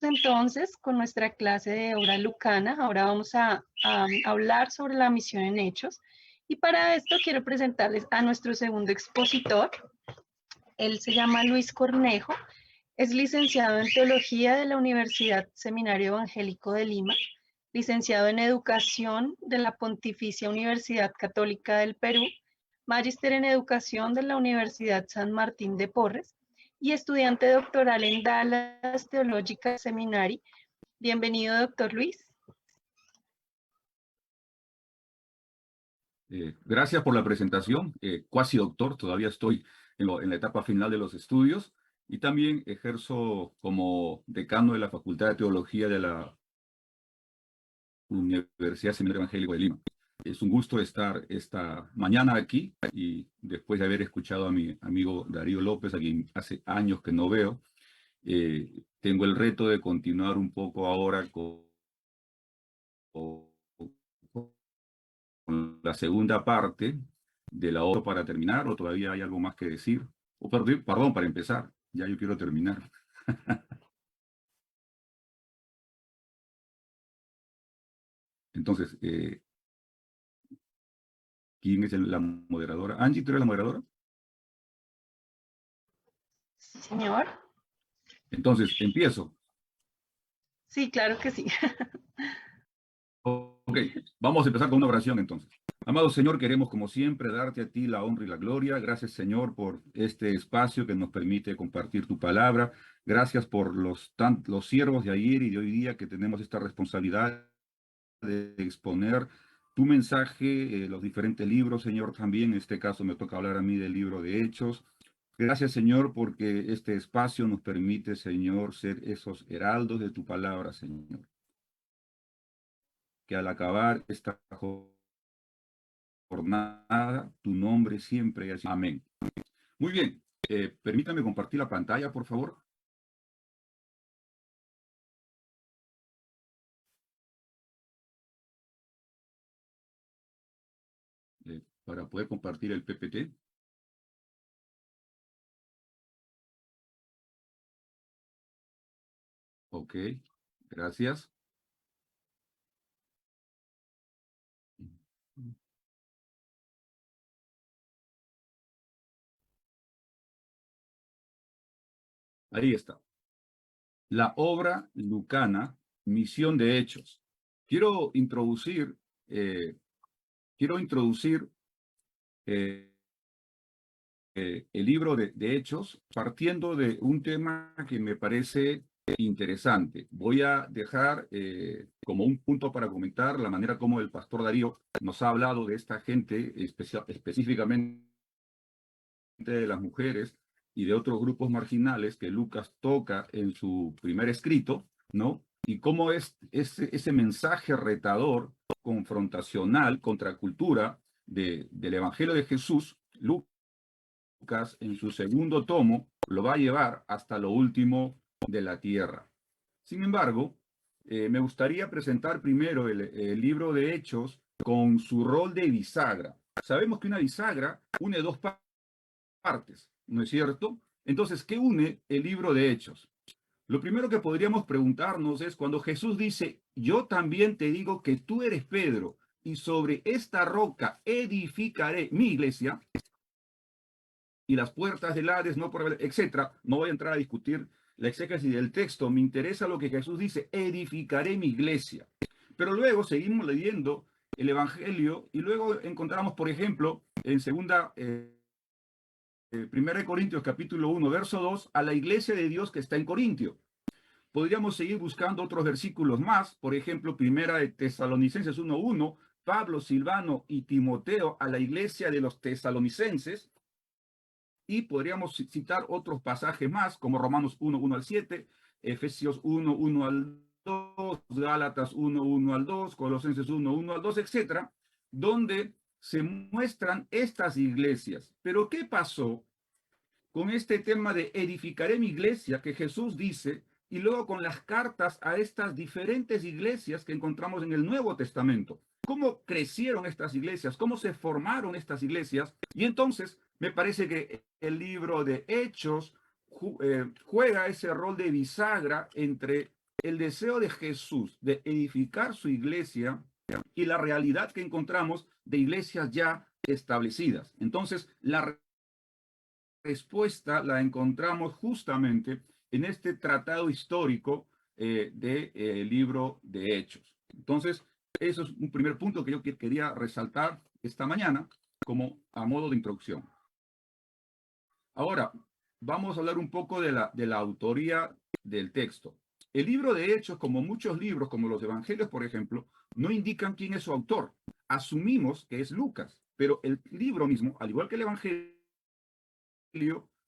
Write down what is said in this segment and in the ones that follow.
Entonces, con nuestra clase de obra lucana, ahora vamos a hablar sobre la misión en hechos. Y para esto quiero presentarles a nuestro segundo expositor. Él se llama Luis Cornejo, es licenciado en Teología de la Universidad Seminario Evangélico de Lima, licenciado en Educación de la Pontificia Universidad Católica del Perú, magíster en Educación de la Universidad San Martín de Porres y estudiante doctoral en Dallas Theological Seminary. Bienvenido, doctor Luis. Gracias por la presentación. Cuasi doctor, todavía estoy en la etapa final de los estudios y también ejerzo como decano de la Facultad de Teología de la Universidad Seminario Evangélico de Lima. Es un gusto estar esta mañana aquí y después de haber escuchado a mi amigo Darío López, a quien hace años que no veo, tengo el reto de continuar un poco ahora con la segunda parte de la obra para terminar, o todavía hay algo más que decir. Perdón, para empezar, ya yo quiero terminar. Entonces, ¿quién es la moderadora? Angie, ¿tú eres la moderadora? Sí, señor. Entonces, empiezo. Sí, claro que sí. Ok, vamos a empezar con una oración entonces. Amado Señor, queremos como siempre darte a ti la honra y la gloria. Gracias Señor por este espacio que nos permite compartir tu palabra. Gracias por los siervos de ayer y de hoy día que tenemos esta responsabilidad de exponer tu mensaje, los diferentes libros, Señor, también en este caso me toca hablar a mí del libro de Hechos. Gracias, Señor, porque este espacio nos permite, Señor, ser esos heraldos de tu palabra, Señor. Que al acabar esta jornada, tu nombre siempre es amén. Muy bien, permítame compartir la pantalla, por favor. Para poder compartir el PPT. Ok, gracias. Ahí está. La obra lucana, misión de hechos. Quiero introducir eh, eh, el libro de Hechos partiendo de un tema que me parece interesante. Voy a dejar como un punto para comentar la manera como el pastor Darío nos ha hablado de esta gente, específicamente de las mujeres y de otros grupos marginales que Lucas toca en su primer escrito, ¿no? Y cómo es ese mensaje retador, confrontacional, contracultura del Evangelio de Jesús, Lucas en su segundo tomo lo va a llevar hasta lo último de la tierra. Sin embargo, me gustaría presentar primero el libro de Hechos con su rol de bisagra. Sabemos que una bisagra une dos partes, ¿no es cierto? Entonces, ¿qué une el libro de Hechos? Lo primero que podríamos preguntarnos es cuando Jesús dice, yo también te digo que tú eres Pedro, y sobre esta roca edificaré mi iglesia, y las puertas del Hades no por etcétera. No voy a entrar a discutir la exégesis del texto, me interesa lo que Jesús dice, edificaré mi iglesia. Pero luego seguimos leyendo el Evangelio y luego encontramos, por ejemplo, en segunda... 1 Corintios capítulo 1, verso 2, a la iglesia de Dios que está en Corintio. Podríamos seguir buscando otros versículos más, por ejemplo, 1 de Tesalonicenses 1:1, Pablo, Silvano y Timoteo a la iglesia de los tesalonicenses, y podríamos citar otros pasajes más, como Romanos 1:1 al 7, Efesios 1:1 al 2, Gálatas 1:1 al 2, Colosenses 1:1 al 2, etcétera, donde se muestran estas iglesias. Pero ¿qué pasó con este tema de edificaré mi iglesia que Jesús dice, y luego con las cartas a estas diferentes iglesias que encontramos en el Nuevo Testamento? ¿Cómo crecieron estas iglesias? ¿Cómo se formaron estas iglesias? Y entonces me parece que el libro de Hechos juega ese rol de bisagra entre el deseo de Jesús de edificar su iglesia y la realidad que encontramos de iglesias ya establecidas. Entonces, la respuesta la encontramos justamente en este tratado histórico del libro de Hechos. Entonces, eso es un primer punto que yo quería resaltar esta mañana como a modo de introducción. Ahora, vamos a hablar un poco de la autoría del texto. El libro de Hechos, como muchos libros, como los Evangelios, por ejemplo, no indican quién es su autor. Asumimos que es Lucas, pero el libro mismo, al igual que el Evangelio,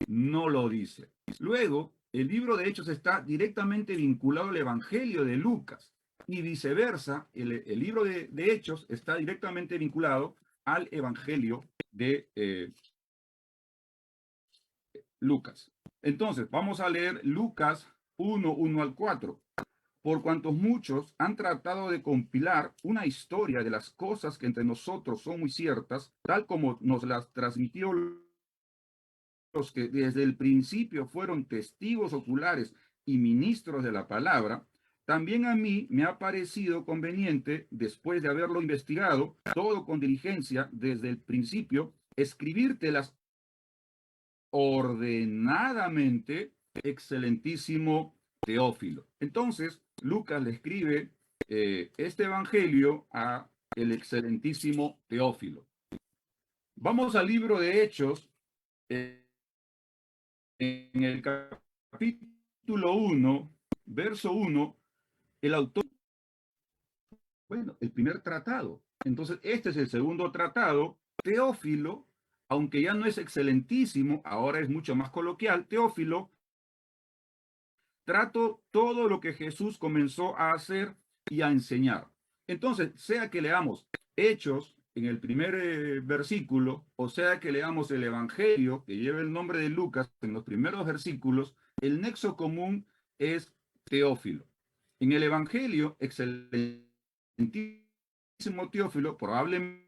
no lo dice. Luego, el libro de Hechos está directamente vinculado al Evangelio de Lucas y viceversa, el libro de Hechos está directamente vinculado al Evangelio de Lucas. Entonces, vamos a leer Lucas 1, 1 al 4. Por cuantos muchos han tratado de compilar una historia de las cosas que entre nosotros son muy ciertas, tal como nos las transmitió los que desde el principio fueron testigos oculares y ministros de la palabra, también a mí me ha parecido conveniente, después de haberlo investigado, todo con diligencia desde el principio, escribírtelas ordenadamente, excelentísimo Teófilo. Entonces, Lucas le escribe este evangelio a el excelentísimo Teófilo. Vamos al libro de Hechos, en el capítulo 1, verso 1, el autor, bueno, el primer tratado. Entonces, este es el segundo tratado. Teófilo, aunque ya no es excelentísimo, ahora es mucho más coloquial, Teófilo, trato todo lo que Jesús comenzó a hacer y a enseñar. Entonces, sea que leamos Hechos en el primer versículo, o sea que leamos el Evangelio que lleva el nombre de Lucas en los primeros versículos, el nexo común es Teófilo. En el Evangelio, excelentísimo Teófilo, probablemente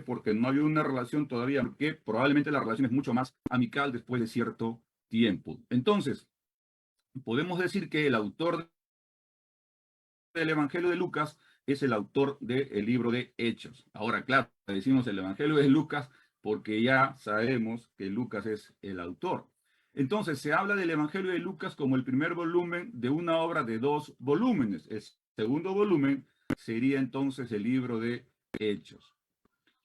porque no había una relación todavía, porque probablemente la relación es mucho más amical después de cierto tiempo. Entonces, podemos decir que el autor del Evangelio de Lucas es el autor del libro de Hechos. Ahora, claro, decimos el Evangelio de Lucas porque ya sabemos que Lucas es el autor. Entonces, se habla del Evangelio de Lucas como el primer volumen de una obra de 2 volúmenes. El segundo volumen sería entonces el libro de Hechos.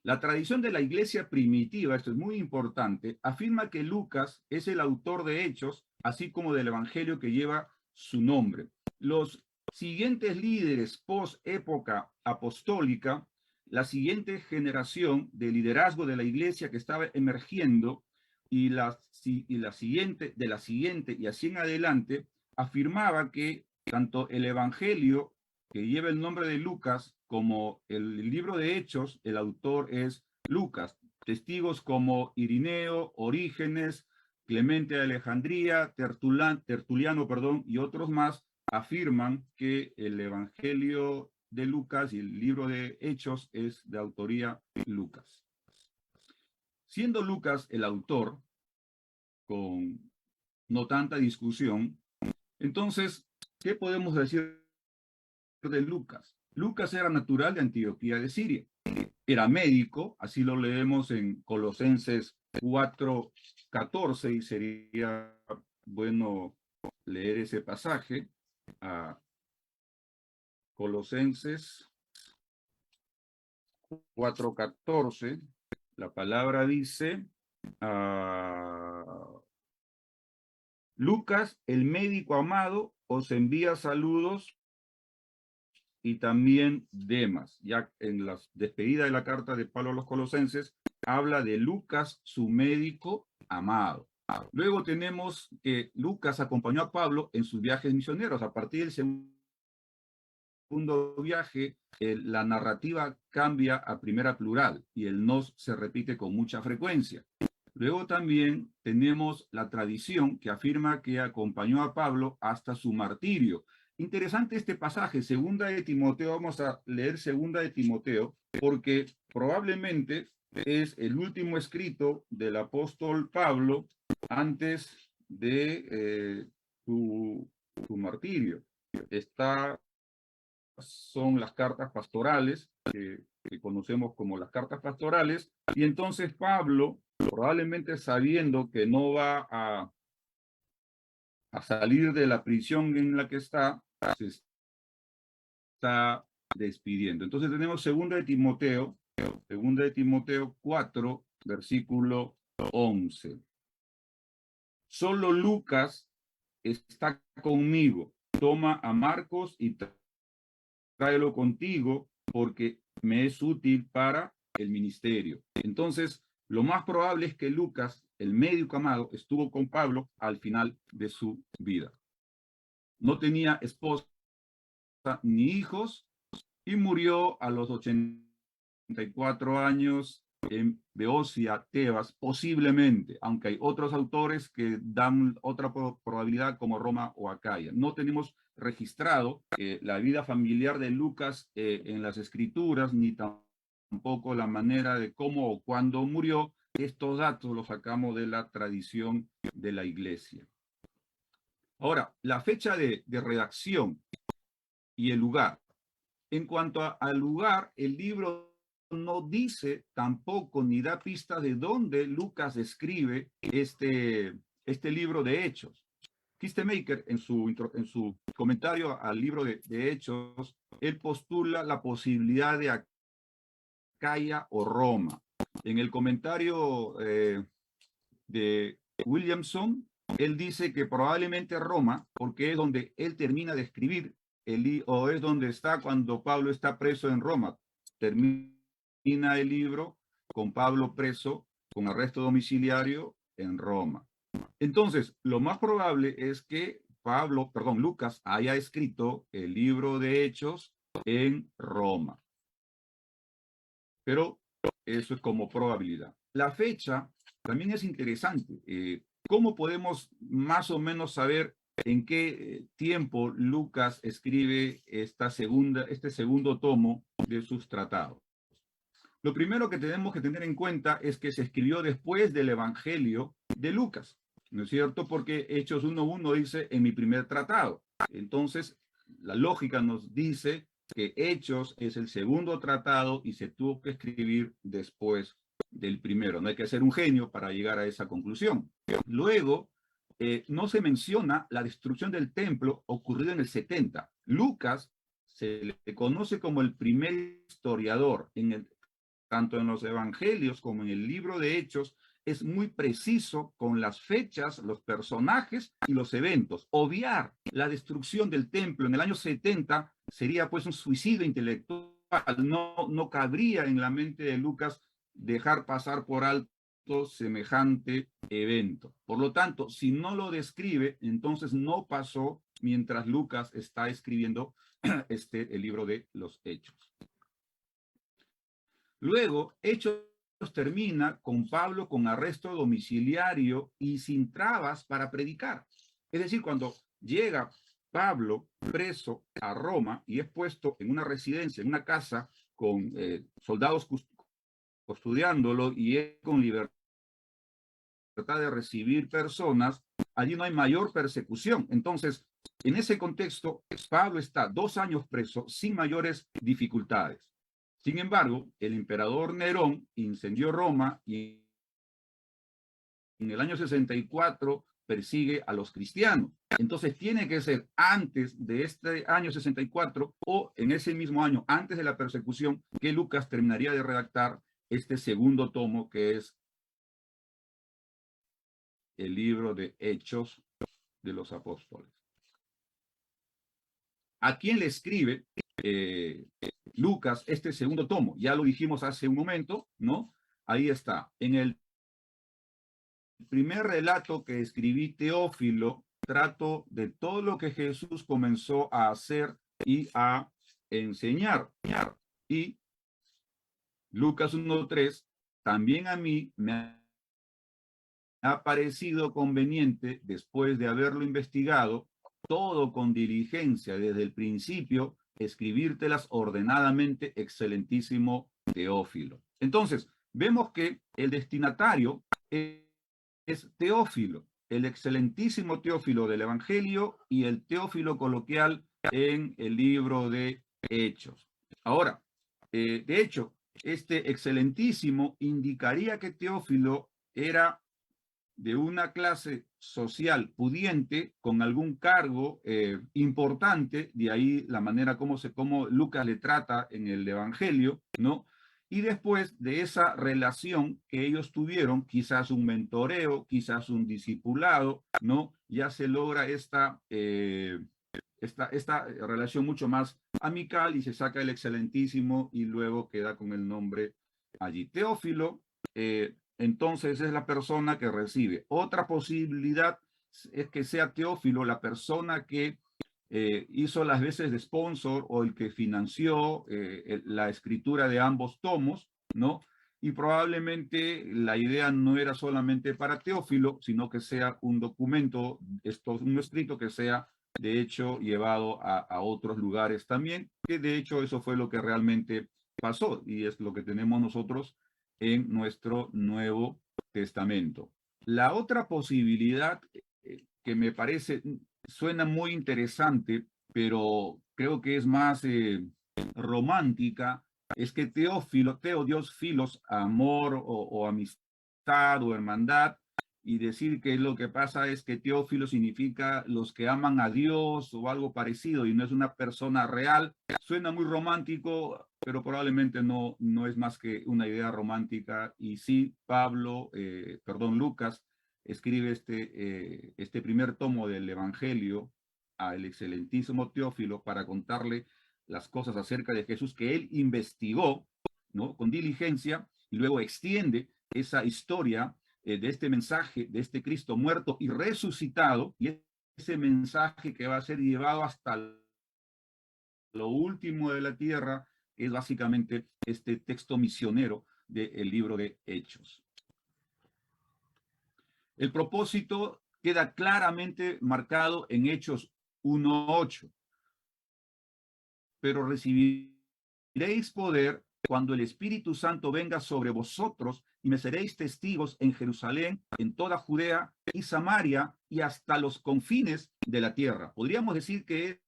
La tradición de la iglesia primitiva, esto es muy importante, afirma que Lucas es el autor de Hechos, así como del Evangelio que lleva su nombre. Los siguientes líderes post-época apostólica, la siguiente generación de liderazgo de la iglesia que estaba emergiendo y la siguiente y así en adelante, afirmaba que tanto el Evangelio que lleva el nombre de Lucas, como el libro de Hechos, el autor es Lucas. Testigos como Irineo, Orígenes, Clemente de Alejandría, Tertuliano, y otros más afirman que el Evangelio de Lucas y el libro de Hechos es de autoría Lucas. Siendo Lucas el autor, con no tanta discusión, entonces, ¿qué podemos decir de Lucas? Lucas era natural de Antioquía de Siria. Era médico, así lo leemos en Colosenses 4:14, y sería bueno leer ese pasaje. Colosenses 4:14, la palabra dice, Lucas, el médico amado, os envía saludos, y también Demas. Ya en la despedida de la carta de Pablo a los Colosenses, habla de Lucas, su médico amado. Luego tenemos que Lucas acompañó a Pablo en sus viajes misioneros. A partir del segundo viaje, la narrativa cambia a primera plural y el nos se repite con mucha frecuencia. Luego también tenemos la tradición que afirma que acompañó a Pablo hasta su martirio. Interesante este pasaje, segunda de Timoteo. Vamos a leer segunda de Timoteo, porque probablemente es el último escrito del apóstol Pablo antes de su martirio. son las cartas pastorales, que conocemos como las cartas pastorales, y entonces Pablo, probablemente sabiendo que no va a salir de la prisión en la que está, se está despidiendo. Entonces tenemos 2 de Timoteo 4, versículo 11. Solo Lucas está conmigo. Toma a Marcos y tráelo contigo, porque me es útil para el ministerio. Entonces, lo más probable es que Lucas, el médico amado, estuvo con Pablo al final de su vida. No tenía esposa ni hijos y murió a los 84 años en Beocia, Tebas, posiblemente, aunque hay otros autores que dan otra probabilidad como Roma o Acaya. No tenemos registrado la vida familiar de Lucas en las escrituras, ni tampoco la manera de cómo o cuándo murió. Estos datos los sacamos de la tradición de la iglesia. Ahora, la fecha de redacción y el lugar. En cuanto al lugar, el libro no dice tampoco ni da pistas de dónde Lucas escribe este libro de Hechos. Kistemaker, en su comentario al libro de Hechos, él postula la posibilidad de Acaya o Roma. En el comentario de Williamson, él dice que probablemente Roma, porque es donde él termina de escribir, o es donde está cuando Pablo está preso en Roma. Termina el libro con Pablo preso, con arresto domiciliario en Roma. Entonces, lo más probable es que Lucas haya escrito el libro de Hechos en Roma. Pero eso es como probabilidad. La fecha también es interesante. ¿Cómo podemos más o menos saber en qué tiempo Lucas escribe este segundo tomo de sus tratados? Lo primero que tenemos que tener en cuenta es que se escribió después del Evangelio de Lucas, ¿no es cierto? Porque Hechos 1:1 dice en mi primer tratado. Entonces, la lógica nos dice que Hechos es el segundo tratado y se tuvo que escribir después del primero. No hay que ser un genio para llegar a esa conclusión. Luego, no se menciona la destrucción del templo ocurrida en el 70. Lucas se le conoce como el primer historiador. Tanto en los evangelios como en el libro de Hechos, es muy preciso con las fechas, los personajes y los eventos. Obviar la destrucción del templo en el año 70 sería pues un suicidio intelectual. No cabría en la mente de Lucas dejar pasar por alto semejante evento. Por lo tanto, si no lo describe, entonces no pasó mientras Lucas está escribiendo el libro de los Hechos. Luego, Hechos termina con Pablo con arresto domiciliario y sin trabas para predicar. Es decir, cuando llega Pablo preso a Roma y es puesto en una residencia, en una casa, con soldados custodiándolo y él con libertad de recibir personas, allí no hay mayor persecución. Entonces, en ese contexto, Pablo está 2 años preso sin mayores dificultades. Sin embargo, el emperador Nerón incendió Roma y en el año 64 persigue a los cristianos. Entonces tiene que ser antes de este año 64 o en ese mismo año, antes de la persecución, que Lucas terminaría de redactar este segundo tomo, que es el libro de Hechos de los Apóstoles. ¿A quién le escribe Lucas este segundo tomo? Ya lo dijimos hace un momento, ¿no? Ahí está. En el primer relato que escribí, Teófilo, trato de todo lo que Jesús comenzó a hacer y a enseñar. Y Lucas 1:3, también a mí me ha parecido conveniente, después de haberlo investigado, todo con diligencia desde el principio, escribírtelas ordenadamente, excelentísimo Teófilo. Entonces, vemos que el destinatario es Teófilo, el excelentísimo Teófilo del Evangelio y el Teófilo coloquial en el libro de Hechos. Ahora, de hecho, este excelentísimo indicaría que Teófilo era de una clase social pudiente, con algún cargo importante, de ahí la manera como Lucas le trata en el Evangelio, ¿no? Y después de esa relación que ellos tuvieron, quizás un mentoreo, quizás un discipulado, ¿no? Ya se logra esta relación mucho más amical y se saca el excelentísimo y luego queda con el nombre allí. Teófilo, entonces es la persona que recibe. Otra posibilidad es que sea Teófilo la persona que hizo las veces de sponsor o el que financió la escritura de ambos tomos, ¿no? Y probablemente la idea no era solamente para Teófilo, sino que sea un documento, un escrito que sea de hecho llevado a otros lugares también, que de hecho eso fue lo que realmente pasó y es lo que tenemos nosotros en nuestro Nuevo Testamento. La otra posibilidad que me parece, suena muy interesante, pero creo que es más romántica, es que Dios filos, amor o amistad o hermandad, y decir que lo que pasa es que Teófilo significa los que aman a Dios o algo parecido y no es una persona real. Suena muy romántico, pero probablemente no es más que una idea romántica. Y sí, Lucas escribe este primer tomo del Evangelio al excelentísimo Teófilo para contarle las cosas acerca de Jesús que él investigó, ¿no? Con diligencia y luego extiende esa historia de este mensaje de este Cristo muerto y resucitado, y ese mensaje que va a ser llevado hasta lo último de la tierra, es básicamente este texto misionero del libro de Hechos. El propósito queda claramente marcado en Hechos 1:8. Pero recibiréis poder cuando el Espíritu Santo venga sobre vosotros y me seréis testigos en Jerusalén, en toda Judea y Samaria y hasta los confines de la tierra. Podríamos decir que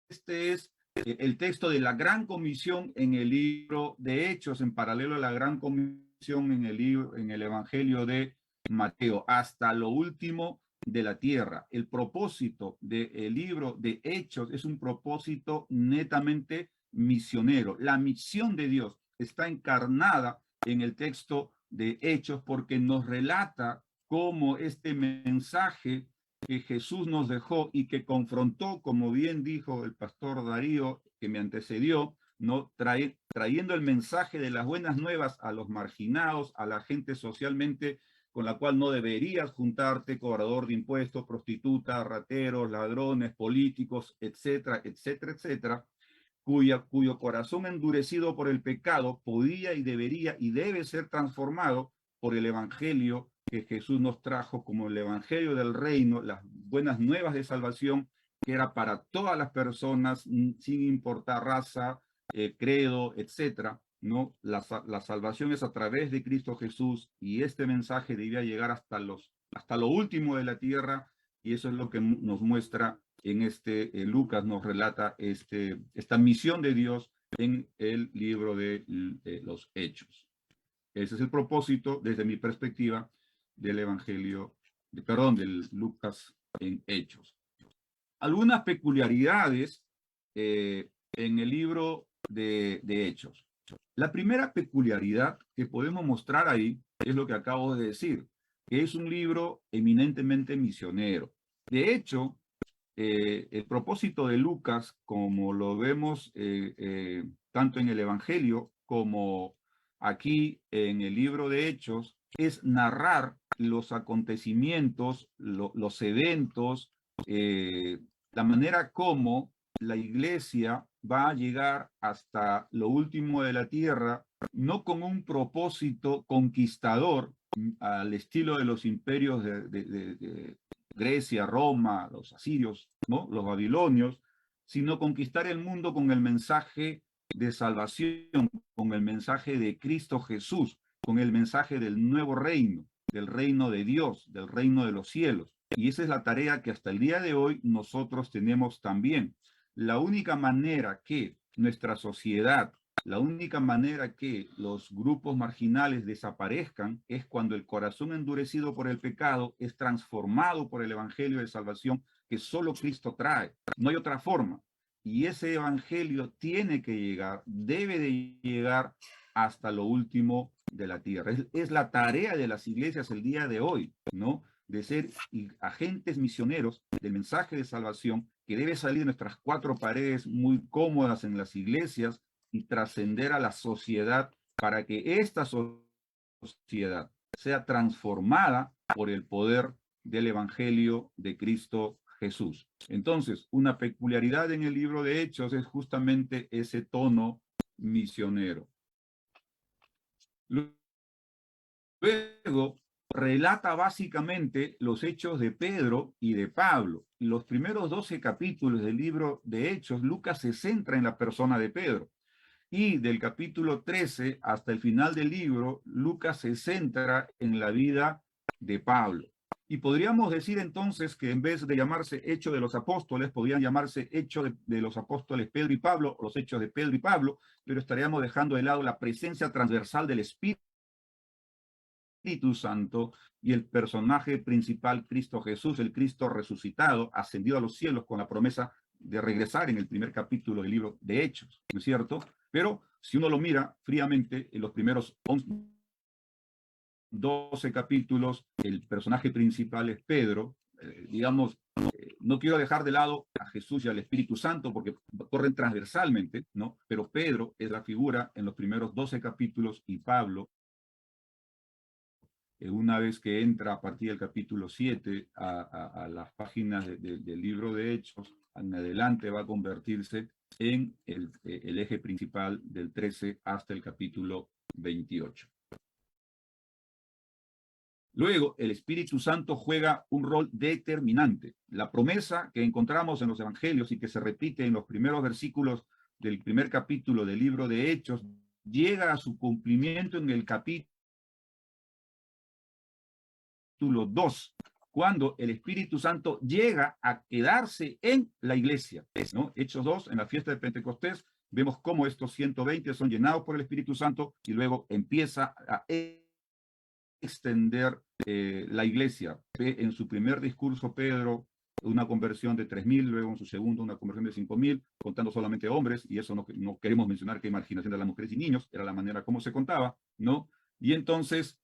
este es el texto de la Gran Comisión en el libro de Hechos, en paralelo a la Gran Comisión en el Evangelio de Mateo, hasta lo último de la tierra. El propósito del libro de Hechos es un propósito netamente misionero. La misión de Dios está encarnada en el texto de Hechos porque nos relata cómo este mensaje que Jesús nos dejó y que confrontó, como bien dijo el pastor Darío, que me antecedió, ¿no? Trayendo el mensaje de las buenas nuevas a los marginados, a la gente socialmente con la cual no deberías juntarte, cobrador de impuestos, prostituta, rateros, ladrones, políticos, etcétera, etcétera, etcétera, cuyo corazón endurecido por el pecado podía y debería y debe ser transformado por el evangelio que Jesús nos trajo como el evangelio del reino, las buenas nuevas de salvación, que era para todas las personas, sin importar raza, credo, etcétera, ¿no? La salvación es a través de Cristo Jesús y este mensaje debía llegar hasta lo último de la tierra y eso es lo que nos muestra en Lucas nos relata esta misión de Dios en el libro de los Hechos. Ese es el propósito, desde mi perspectiva, del Evangelio, del Lucas en Hechos. Algunas peculiaridades en el libro de Hechos. La primera peculiaridad que podemos mostrar ahí es lo que acabo de decir, que es un libro eminentemente misionero. De hecho, el propósito de Lucas, como lo vemos tanto en el Evangelio como aquí en el libro de Hechos, es narrar los acontecimientos, los eventos, la manera como la iglesia va a llegar hasta lo último de la tierra, no con un propósito conquistador al estilo de los imperios de Grecia, Roma, los asirios, ¿no? Los babilonios, sino conquistar el mundo con el mensaje de salvación, con el mensaje de Cristo Jesús, con el mensaje del nuevo reino, del reino de Dios, del reino de los cielos. Y esa es la tarea que hasta el día de hoy nosotros tenemos también. la única manera que nuestra sociedad, la única manera que los grupos marginales desaparezcan es cuando el corazón endurecido por el pecado es transformado por el evangelio de salvación que solo Cristo trae. No hay otra forma. Y ese evangelio tiene que llegar, debe de llegar hasta lo último de la tierra. Es la tarea de las iglesias el día de hoy, ¿no? De ser agentes misioneros del mensaje de salvación que debe salir de nuestras cuatro paredes muy cómodas en las iglesias y trascender a la sociedad para que esta sociedad sea transformada por el poder del Evangelio de Cristo Jesús. Entonces, una peculiaridad en el libro de Hechos es justamente ese tono misionero. Luego, relata básicamente los hechos de Pedro y de Pablo. Los primeros 12 capítulos del libro de Hechos, Lucas se centra en la persona de Pedro. Y del capítulo 13 hasta el final del libro, Lucas se centra en la vida de Pablo. Y podríamos decir entonces que en vez de llamarse Hecho de los Apóstoles, podrían llamarse Hecho de los Apóstoles Pedro y Pablo, o los Hechos de Pedro y Pablo, pero estaríamos dejando de lado la presencia transversal del Espíritu Santo y el personaje principal, Cristo Jesús, el Cristo resucitado, ascendido a los cielos con la promesa de regresar en el primer capítulo del libro de Hechos, ¿no es cierto? Pero si uno lo mira fríamente, en los primeros 12 capítulos, el personaje principal es Pedro. Digamos, no quiero dejar de lado a Jesús y al Espíritu Santo porque corren transversalmente, ¿no? Pero Pedro es la figura en los primeros 12 capítulos y Pablo, una vez que entra a partir del capítulo 7 a las páginas del libro de Hechos, en adelante va a convertirse en el eje principal del 13 hasta el capítulo 28. Luego, el Espíritu Santo juega un rol determinante. La promesa que encontramos en los evangelios y que se repite en los primeros versículos del primer capítulo del libro de Hechos, llega a su cumplimiento en el capítulo 2, cuando el Espíritu Santo llega a quedarse en la iglesia, ¿no? Hechos 2, en la fiesta de Pentecostés, vemos cómo estos 120 son llenados por el Espíritu Santo y luego empieza a extender la iglesia. En su primer discurso, Pedro, una conversión de 3,000, luego en su segundo una conversión de 5,000, contando solamente hombres, y eso no queremos mencionar que marginación de las mujeres y niños, era la manera como se contaba, ¿no? Y entonces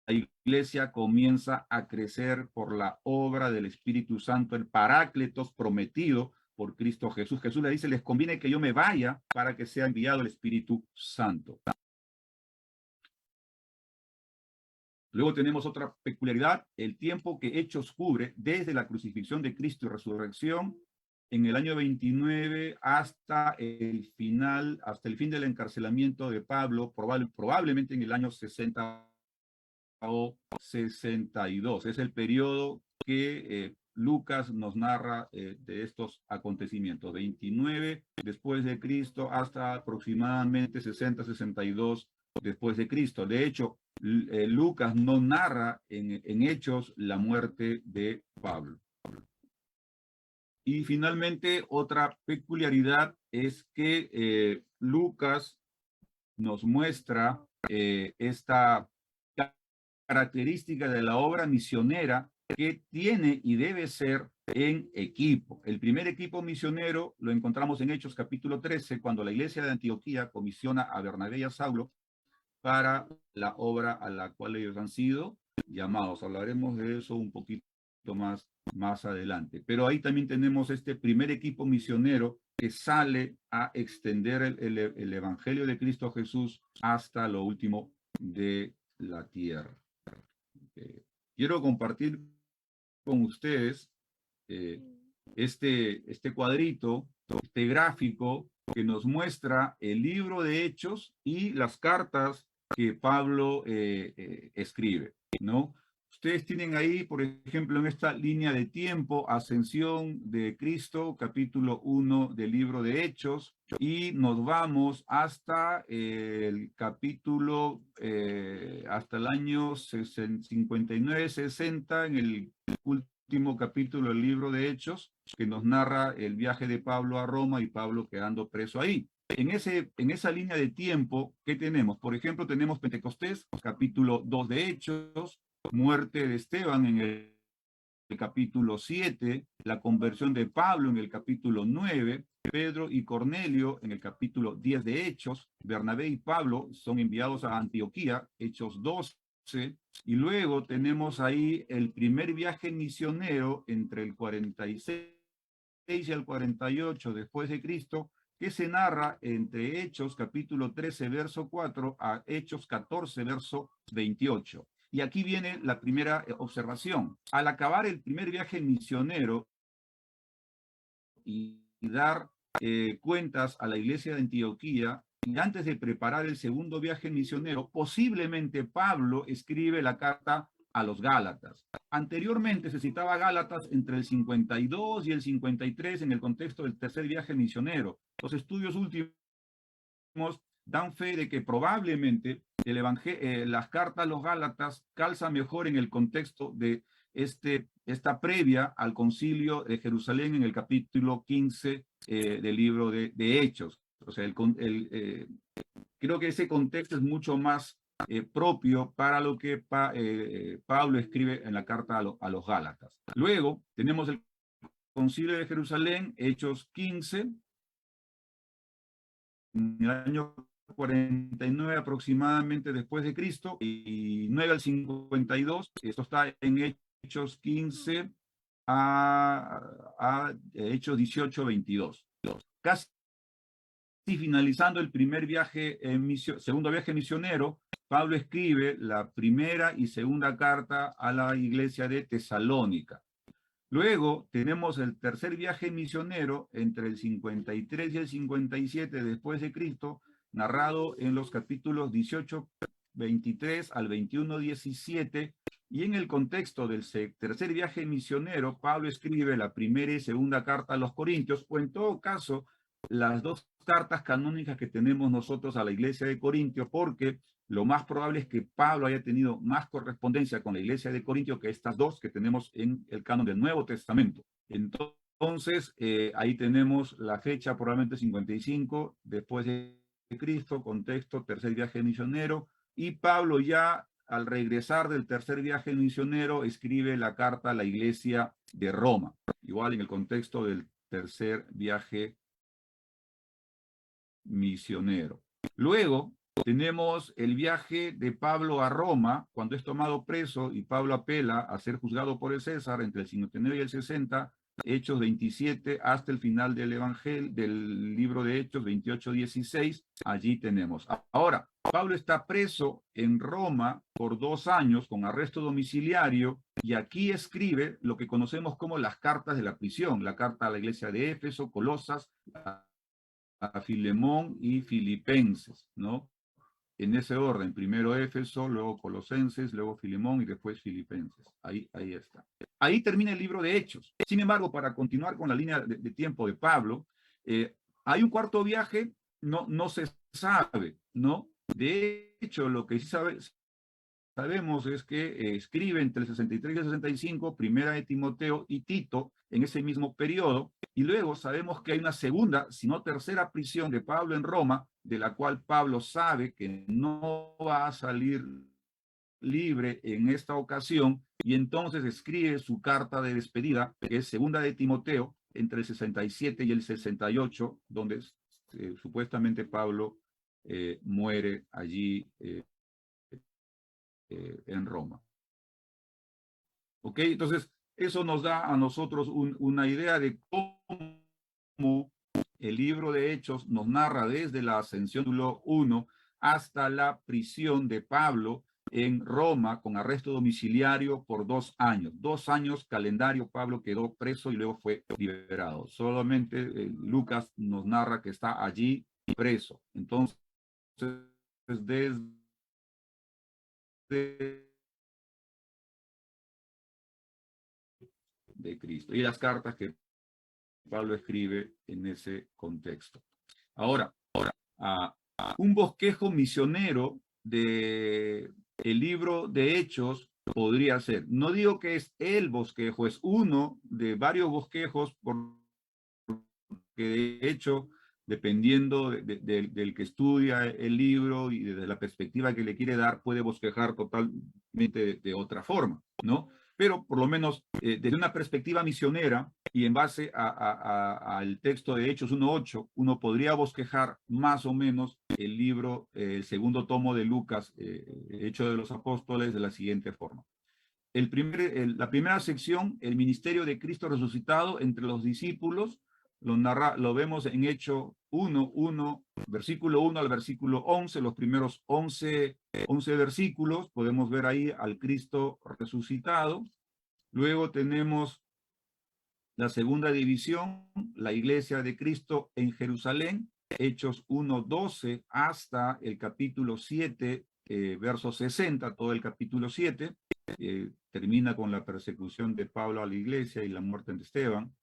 la iglesia comienza a crecer por la obra del Espíritu Santo, el Parácletos prometido por Cristo Jesús. Jesús le dice, les conviene que yo me vaya para que sea enviado el Espíritu Santo. Luego tenemos otra peculiaridad, el tiempo que Hechos cubre desde la crucifixión de Cristo y resurrección en el año 29 hasta el final, hasta el fin del encarcelamiento de Pablo, probablemente en el año 60 o 62. Es el periodo que Lucas nos narra de estos acontecimientos, 29 después de Cristo hasta aproximadamente 60-62 después de Cristo. De hecho, Lucas no narra en Hechos la muerte de Pablo. Y finalmente, otra peculiaridad es que Lucas nos muestra esta característica de la obra misionera que tiene y debe ser en equipo. El primer equipo misionero lo encontramos en Hechos capítulo 13, cuando la iglesia de Antioquía comisiona a Bernabé y a Saulo para la obra a la cual ellos han sido llamados. Hablaremos de eso un poquito más adelante. Pero ahí también tenemos este primer equipo misionero que sale a extender el Evangelio de Cristo Jesús hasta lo último de la tierra. Quiero compartir con ustedes este cuadrito, este gráfico que nos muestra el libro de Hechos y las cartas que Pablo escribe, ¿no? Ustedes tienen ahí, por ejemplo, en esta línea de tiempo, Ascensión de Cristo, capítulo 1 del libro de Hechos, y nos vamos hasta el capítulo, hasta el año 59-60, en el último capítulo del libro de Hechos, que nos narra el viaje de Pablo a Roma y Pablo quedando preso ahí. En esa línea de tiempo, ¿qué tenemos? Por ejemplo, tenemos Pentecostés, capítulo 2 de Hechos, muerte de Esteban en el capítulo 7, la conversión de Pablo en el capítulo 9, Pedro y Cornelio en el capítulo 10 de Hechos, Bernabé y Pablo son enviados a Antioquía, Hechos 12, y luego tenemos ahí el primer viaje misionero entre el 46 y el 48 después de Cristo, que se narra entre Hechos capítulo 13, verso 4 a Hechos 14, verso 28. Y aquí viene la primera observación. Al acabar el primer viaje misionero y dar cuentas a la iglesia de Antioquía, y antes de preparar el segundo viaje misionero, posiblemente Pablo escribe la carta a los Gálatas. Anteriormente se citaba Gálatas entre el 52 y el 53 en el contexto del tercer viaje misionero. Los estudios últimos dan fe de que probablemente las cartas a los Gálatas calzan mejor en el contexto de esta previa al concilio de Jerusalén en el capítulo 15 del libro de Hechos. O sea, creo que ese contexto es mucho más propio para lo que Pablo escribe en la carta a los Gálatas. Luego tenemos el concilio de Jerusalén, Hechos 15, en el año 49 aproximadamente después de Cristo, y 9 al 52, esto está en Hechos 15 a Hechos 18, 22. Casi finalizando el primer viaje, segundo viaje misionero, Pablo escribe la primera y segunda carta a la iglesia de Tesalónica. Luego tenemos el tercer viaje misionero entre el 53 y el 57 después de Cristo, narrado en los capítulos 18, 23 al 21, 17, y en el contexto del tercer viaje misionero, Pablo escribe la primera y segunda carta a los Corintios, o en todo caso, las dos cartas canónicas que tenemos nosotros a la iglesia de Corintios, porque lo más probable es que Pablo haya tenido más correspondencia con la iglesia de Corintios que estas dos que tenemos en el canon del Nuevo Testamento. Entonces, ahí tenemos la fecha, probablemente 55, después de Cristo, contexto, tercer viaje misionero, y Pablo ya al regresar del tercer viaje misionero escribe la carta a la iglesia de Roma, igual en el contexto del tercer viaje misionero. Luego tenemos el viaje de Pablo a Roma, cuando es tomado preso y Pablo apela a ser juzgado por el César entre el 59 y el 60, Hechos 27 hasta el final del Evangelio, del libro de Hechos 28, 16, allí tenemos. Ahora, Pablo está preso en Roma por 2 años con arresto domiciliario y aquí escribe lo que conocemos como las cartas de la prisión, la carta a la iglesia de Éfeso, Colosas, a Filemón y Filipenses, ¿no? En ese orden, primero Éfeso, luego Colosenses, luego Filemón y después Filipenses. Ahí está. Ahí termina el libro de Hechos. Sin embargo, para continuar con la línea de tiempo de Pablo, hay un cuarto viaje, no se sabe, ¿no? De hecho, lo que sí sabemos es que escribe entre el 63 y el 65, primera de Timoteo y Tito, en ese mismo periodo, y luego sabemos que hay una segunda, si no tercera prisión de Pablo en Roma, de la cual Pablo sabe que no va a salir libre en esta ocasión, y entonces escribe su carta de despedida, que es segunda de Timoteo, entre el 67 y el 68, donde supuestamente Pablo muere allí en Roma. ¿Ok? Entonces, eso nos da a nosotros una idea de cómo el libro de Hechos nos narra desde la ascensión del 1 hasta la prisión de Pablo en Roma con arresto domiciliario por 2 años. 2 años calendario, Pablo quedó preso y luego fue liberado. Solamente Lucas nos narra que está allí preso. Entonces, desde de Cristo y las cartas que Pablo escribe en ese contexto. Ahora, un bosquejo misionero de el libro de Hechos podría ser. No digo que es el bosquejo, es uno de varios bosquejos, porque de hecho, dependiendo del que estudia el libro y desde la perspectiva que le quiere dar, puede bosquejar totalmente de otra forma, ¿no? Pero por lo menos desde una perspectiva misionera y en base al texto de Hechos 1:8, uno podría bosquejar más o menos el libro, el segundo tomo de Lucas, Hechos de los Apóstoles, de la siguiente forma. La primera sección, el ministerio de Cristo resucitado entre los discípulos, lo vemos en Hechos 1:1, versículo 1 al versículo 11, los primeros 11 versículos, podemos ver ahí al Cristo resucitado. Luego tenemos la segunda división, la iglesia de Cristo en Jerusalén, Hechos 1:12 hasta el capítulo 7, verso 60, todo el capítulo 7, termina con la persecución de Pablo a la iglesia y la muerte de Esteban.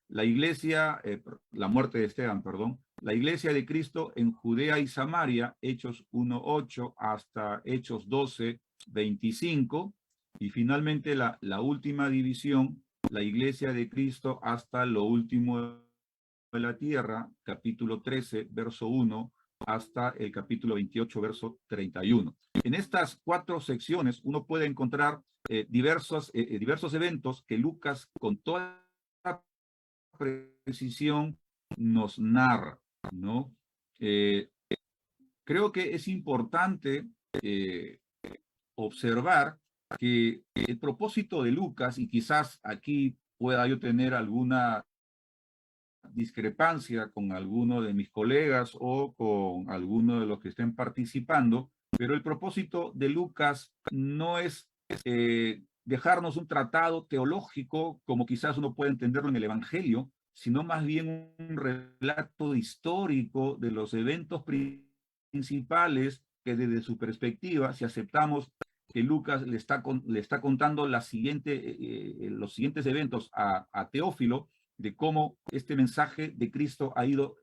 La muerte de Esteban, perdón. La iglesia de Cristo en Judea y Samaria, Hechos 1:8 hasta Hechos 12:25. Y finalmente la última división, la iglesia de Cristo hasta lo último de la tierra, capítulo 13, verso 1, hasta el capítulo 28, verso 31. En estas 4 secciones uno puede encontrar diversos eventos que Lucas con toda precisión nos narra, ¿no? Creo que es importante observar que el propósito de Lucas, y quizás aquí pueda yo tener alguna discrepancia con alguno de mis colegas o con alguno de los que estén participando, pero el propósito de Lucas no es dejarnos un tratado teológico como quizás uno puede entenderlo en el Evangelio, sino más bien un relato histórico de los eventos principales que desde su perspectiva, si aceptamos que Lucas le está contando los siguientes eventos a Teófilo, de cómo este mensaje de Cristo ha ido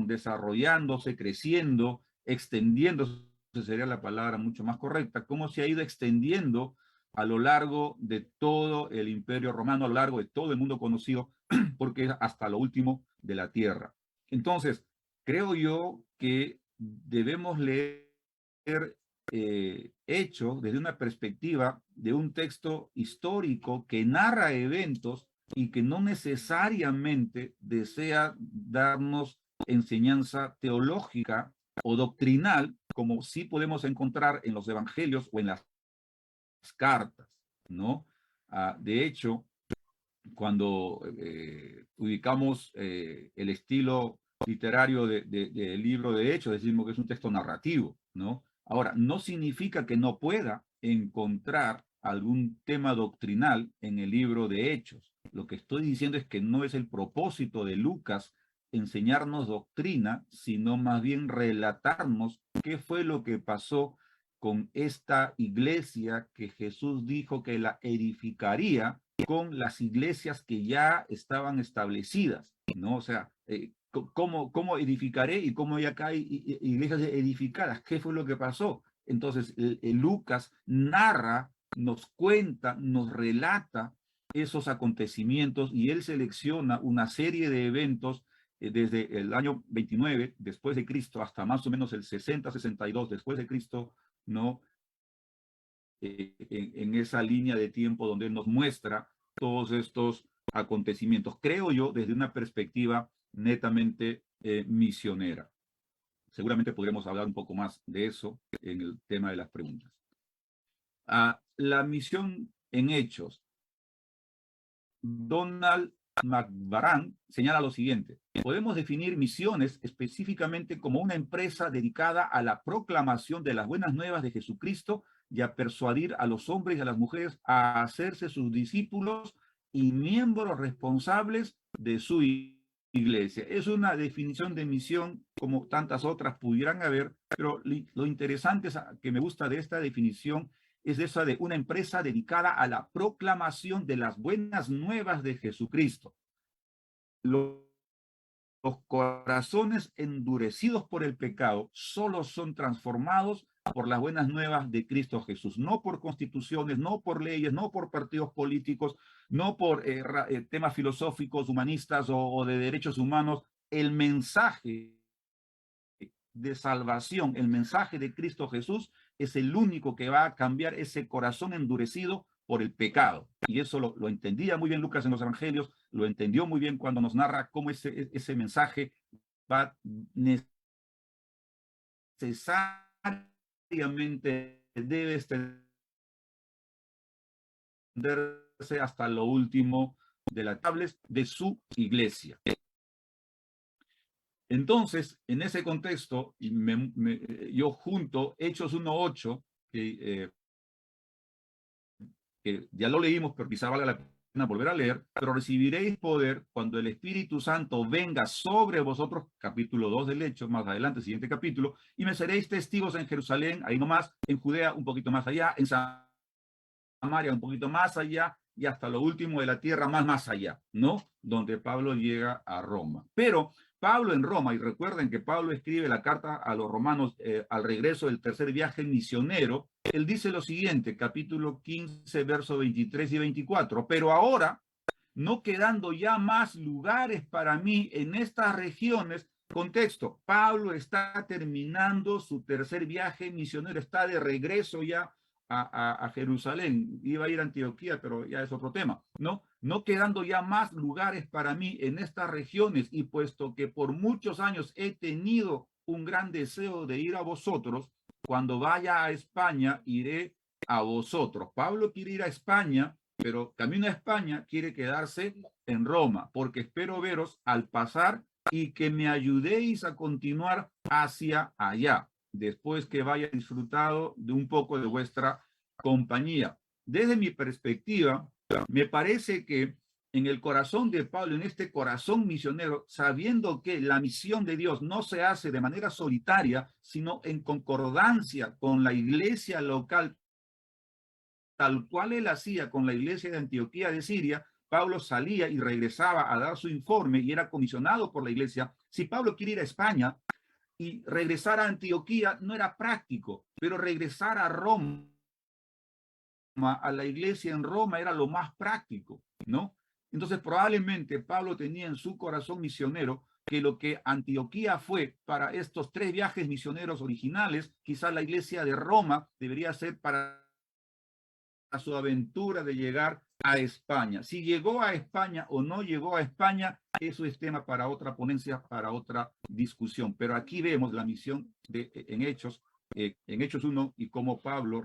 desarrollándose, creciendo, extendiéndose, sería la palabra mucho más correcta, cómo se ha ido extendiendo a lo largo de todo el Imperio Romano, a lo largo de todo el mundo conocido, porque es hasta lo último de la tierra. Entonces, creo yo que debemos leer hecho desde una perspectiva de un texto histórico que narra eventos y que no necesariamente desea darnos enseñanza teológica o doctrinal, como sí podemos encontrar en los evangelios o en las cartas, ¿no? De hecho, cuando ubicamos el estilo literario del libro de Hechos, decimos que es un texto narrativo, ¿no? Ahora, no significa que no pueda encontrar algún tema doctrinal en el libro de Hechos. Lo que estoy diciendo es que no es el propósito de Lucas enseñarnos doctrina, sino más bien relatarnos qué fue lo que pasó con esta iglesia que Jesús dijo que la edificaría con las iglesias que ya estaban establecidas, ¿no? O sea, ¿cómo edificaré y cómo ya hay iglesias edificadas? ¿Qué fue lo que pasó? Entonces, Lucas narra, nos cuenta, nos relata esos acontecimientos y él selecciona una serie de eventos desde el año 29 después de Cristo hasta más o menos el 60-62 después de Cristo, ¿no? En esa línea de tiempo donde nos muestra todos estos acontecimientos, creo yo, desde una perspectiva netamente misionera. Seguramente podremos hablar un poco más de eso en el tema de las preguntas. La misión en Hechos. Donald McBarran señala lo siguiente: podemos definir misiones específicamente como una empresa dedicada a la proclamación de las buenas nuevas de Jesucristo y a persuadir a los hombres y a las mujeres a hacerse sus discípulos y miembros responsables de su iglesia. Es una definición de misión como tantas otras pudieran haber, pero lo interesante que me gusta de esta definición es esa de una empresa dedicada a la proclamación de las buenas nuevas de Jesucristo. Los corazones endurecidos por el pecado solo son transformados por las buenas nuevas de Cristo Jesús, no por constituciones, no por leyes, no por partidos políticos, no por temas filosóficos, humanistas o de derechos humanos. El mensaje de salvación, el mensaje de Cristo Jesús es el único que va a cambiar ese corazón endurecido por el pecado. Y eso lo entendía muy bien Lucas en los evangelios, lo entendió muy bien cuando nos narra cómo ese mensaje va necesariamente debe extenderse hasta lo último de las tablas de su iglesia. Entonces, en ese contexto, yo junto Hechos 1:8, que ya lo leímos, pero quizá valga la pena volver a leer, pero recibiréis poder cuando el Espíritu Santo venga sobre vosotros, capítulo 2 del Hechos, más adelante, siguiente capítulo, y me seréis testigos en Jerusalén, ahí nomás, en Judea, un poquito más allá, en Samaria, un poquito más allá, y hasta lo último de la tierra, más allá, ¿no? Donde Pablo llega a Roma. Pero Pablo en Roma, y recuerden que Pablo escribe la carta a los romanos al regreso del tercer viaje misionero, él dice lo siguiente, capítulo 15, versos 23 y 24, pero ahora, no quedando ya más lugares para mí en estas regiones, contexto, Pablo está terminando su tercer viaje misionero, está de regreso ya a Jerusalén, iba a ir a Antioquía, pero ya es otro tema, ¿no? No quedando ya más lugares para mí en estas regiones, y puesto que por muchos años he tenido un gran deseo de ir a vosotros, cuando vaya a España, iré a vosotros. Pablo quiere ir a España, pero camino a España quiere quedarse en Roma, porque espero veros al pasar y que me ayudéis a continuar hacia allá, después que vaya disfrutado de un poco de vuestra compañía. Desde mi perspectiva, me parece que en el corazón de Pablo, en este corazón misionero, sabiendo que la misión de Dios no se hace de manera solitaria, sino en concordancia con la iglesia local, tal cual él hacía con la iglesia de Antioquía de Siria, Pablo salía y regresaba a dar su informe y era comisionado por la iglesia. Si Pablo quiere ir a España y regresar a Antioquía, no era práctico, pero regresar a Roma, a la iglesia en Roma, era lo más práctico, ¿no? Entonces probablemente Pablo tenía en su corazón misionero que lo que Antioquía fue para estos 3 viajes misioneros originales, quizás la iglesia de Roma debería ser para su aventura de llegar a España. Si llegó a España o no llegó a España, eso es tema para otra ponencia, para otra discusión. Pero aquí vemos la misión en Hechos 1, y cómo Pablo,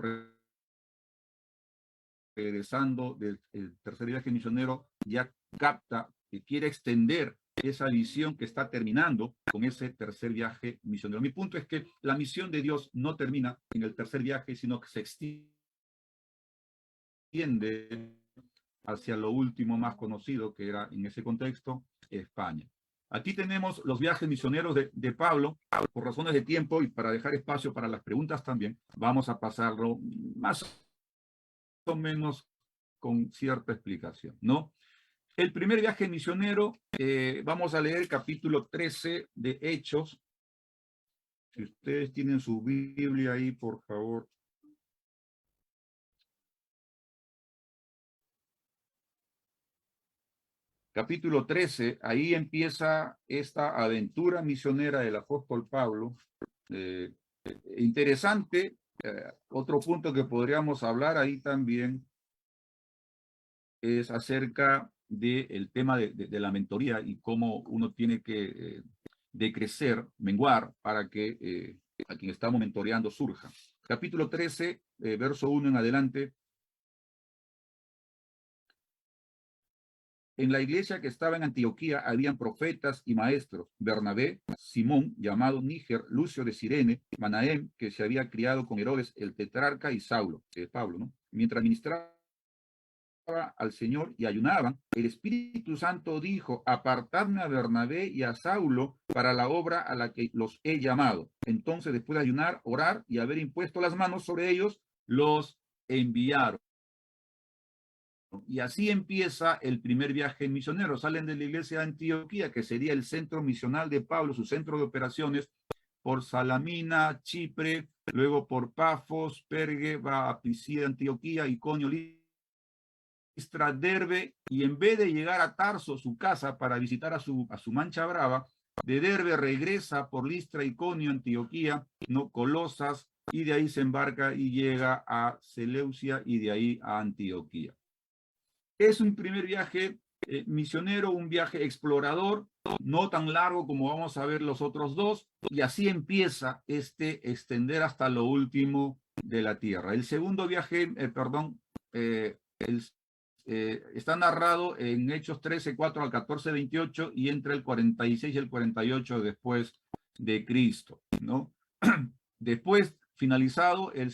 regresando del tercer viaje misionero, ya capta que quiere extender esa visión que está terminando con ese tercer viaje misionero. Mi punto es que la misión de Dios no termina en el tercer viaje, sino que se extiende hacia lo último más conocido, que era en ese contexto España. Aquí tenemos los viajes misioneros de Pablo. Por razones de tiempo y para dejar espacio para las preguntas también, vamos a pasarlo más o menos con cierta explicación, ¿no? El primer viaje misionero, vamos a leer el capítulo 13 de Hechos. Si ustedes tienen su Biblia ahí, por favor. Capítulo 13, ahí empieza esta aventura misionera del apóstol Pablo. Interesante, otro punto que podríamos hablar ahí también es acerca del tema de la mentoría y cómo uno tiene que decrecer, menguar, para que a quien estamos mentoreando surja. Capítulo 13, verso 1 en adelante. En la iglesia que estaba en Antioquía habían profetas y maestros: Bernabé, Simón, llamado Níger, Lucio de Cirene, Manahem, que se había criado con Herodes el tetrarca, y Saulo, que es Pablo, ¿no? Mientras ministraba al Señor y ayunaban, el Espíritu Santo dijo: apartadme a Bernabé y a Saulo para la obra a la que los he llamado. Entonces, después de ayunar, orar y haber impuesto las manos sobre ellos, los enviaron. Y así empieza el primer viaje misionero. Salen de la iglesia de Antioquía, que sería el centro misional de Pablo, su centro de operaciones, por Salamina, Chipre, luego por Pafos, Pergue, va a Pisidia, Antioquía, Iconio, Listra, Derbe, y en vez de llegar a Tarso, su casa, para visitar a su mancha brava, de Derbe regresa por Listra, Iconio, Antioquía, ¿no? Colosas, y de ahí se embarca y llega a Seleucia y de ahí a Antioquía. Es un primer viaje misionero, un viaje explorador, no tan largo como vamos a ver los otros dos, y así empieza extender hasta lo último de la tierra. El segundo viaje, está narrado en Hechos 13, 4 al 14, 28 y entre el 46 y el 48 después de Cristo, ¿no? Después, finalizado el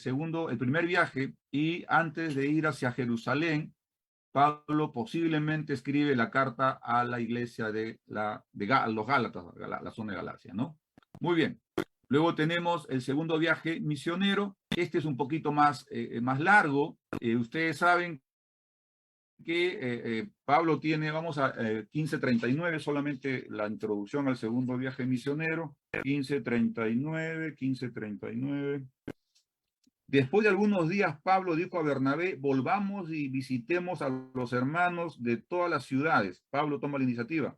primer viaje y antes de ir hacia Jerusalén, Pablo posiblemente escribe la carta a la iglesia de los Gálatas, la zona de Galacia, ¿no? Muy bien. Luego tenemos el segundo viaje misionero. Este es un poquito más largo. Ustedes saben que Pablo tiene, vamos a 1539, solamente la introducción al segundo viaje misionero. 1539. Después de algunos días, Pablo dijo a Bernabé, volvamos y visitemos a los hermanos de todas las ciudades. Pablo toma la iniciativa,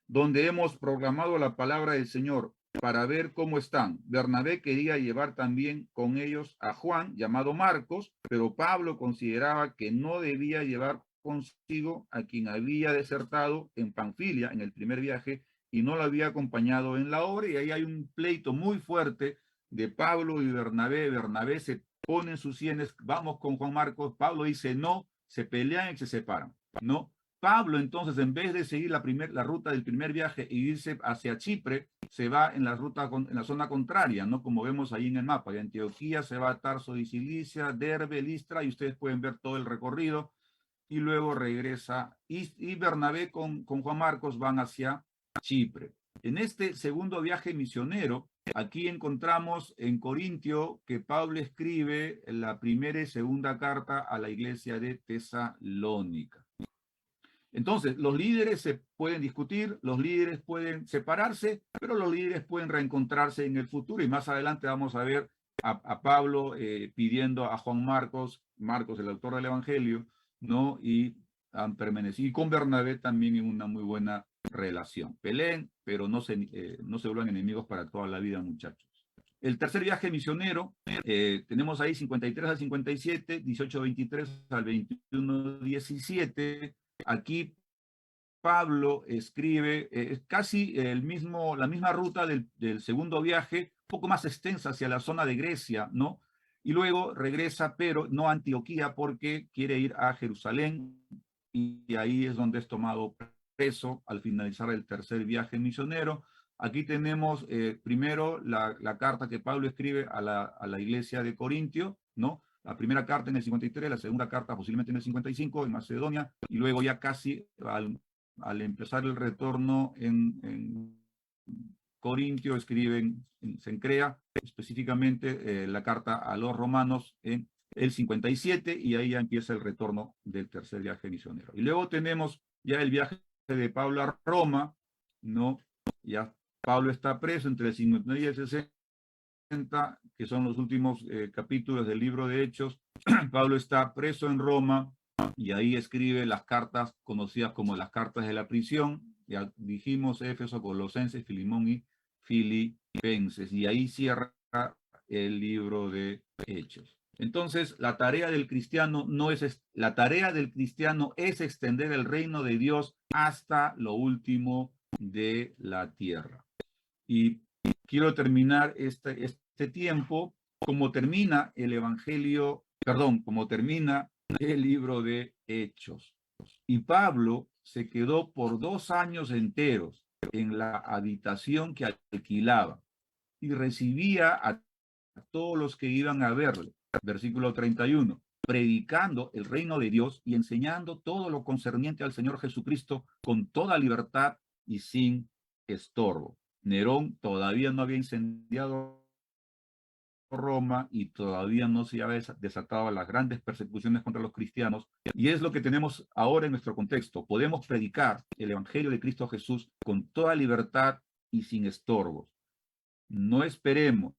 donde hemos proclamado la palabra del Señor para ver cómo están. Bernabé quería llevar también con ellos a Juan, llamado Marcos, pero Pablo consideraba que no debía llevar consigo a quien había desertado en Panfilia en el primer viaje y no lo había acompañado en la obra, y ahí hay un pleito muy fuerte de Pablo y Bernabé. Bernabé se pone en sus sienes, vamos con Juan Marcos. Pablo dice no, se pelean y se separan, ¿no? Pablo, entonces, en vez de seguir la ruta del primer viaje y irse hacia Chipre, se va en la zona contraria, ¿no? Como vemos ahí en el mapa. De Antioquía se va a Tarso de Cilicia, Derbe, Listra, y ustedes pueden ver todo el recorrido, y luego regresa. Y Bernabé con Juan Marcos van hacia Chipre. En este segundo viaje misionero, aquí encontramos en Corintio que Pablo escribe la primera y segunda carta a la iglesia de Tesalónica. Entonces, los líderes se pueden discutir, los líderes pueden separarse, pero los líderes pueden reencontrarse en el futuro, y más adelante vamos a ver a Pablo pidiendo a Juan Marcos, el autor del Evangelio, ¿no? Y han permanecido, y con Bernabé también en una muy buena relación. Peleen, pero no se vuelvan enemigos para toda la vida, muchachos. El tercer viaje misionero, tenemos ahí 53 al 57, 18-23 al 21-17. Aquí Pablo escribe casi la misma ruta del segundo viaje, un poco más extensa hacia la zona de Grecia, ¿no? Y luego regresa, pero no a Antioquía, porque quiere ir a Jerusalén, y ahí es donde es tomado preso al finalizar el tercer viaje misionero. Aquí tenemos primero la carta que Pablo escribe a la iglesia de Corintio, ¿no? La primera carta en el 53, la segunda carta posiblemente en el 55 en Macedonia, y luego ya casi al empezar el retorno en Corintio, escriben en Cencrea, específicamente la carta a los romanos en el 57, y ahí ya empieza el retorno del tercer viaje misionero. Y luego tenemos ya el viaje de Pablo a Roma, ¿no? Ya Pablo está preso entre el 59 y el 60, que son los últimos capítulos del libro de Hechos. Pablo está preso en Roma, y ahí escribe las cartas conocidas como las cartas de la prisión. Ya dijimos Éfeso, Colosenses, Filemón y Filipenses, y ahí cierra el libro de Hechos. Entonces, la tarea del cristiano es extender el reino de Dios hasta lo último de la tierra. Y quiero terminar este tiempo como termina como termina el libro de Hechos. Y Pablo se quedó por 2 años enteros en la habitación que alquilaba y recibía a todos los que iban a verle. Versículo 31. Predicando el reino de Dios y enseñando todo lo concerniente al Señor Jesucristo con toda libertad y sin estorbo. Nerón todavía no había incendiado Roma y todavía no se había desatado las grandes persecuciones contra los cristianos, y es lo que tenemos ahora en nuestro contexto. Podemos predicar el Evangelio de Cristo Jesús con toda libertad y sin estorbos. No esperemos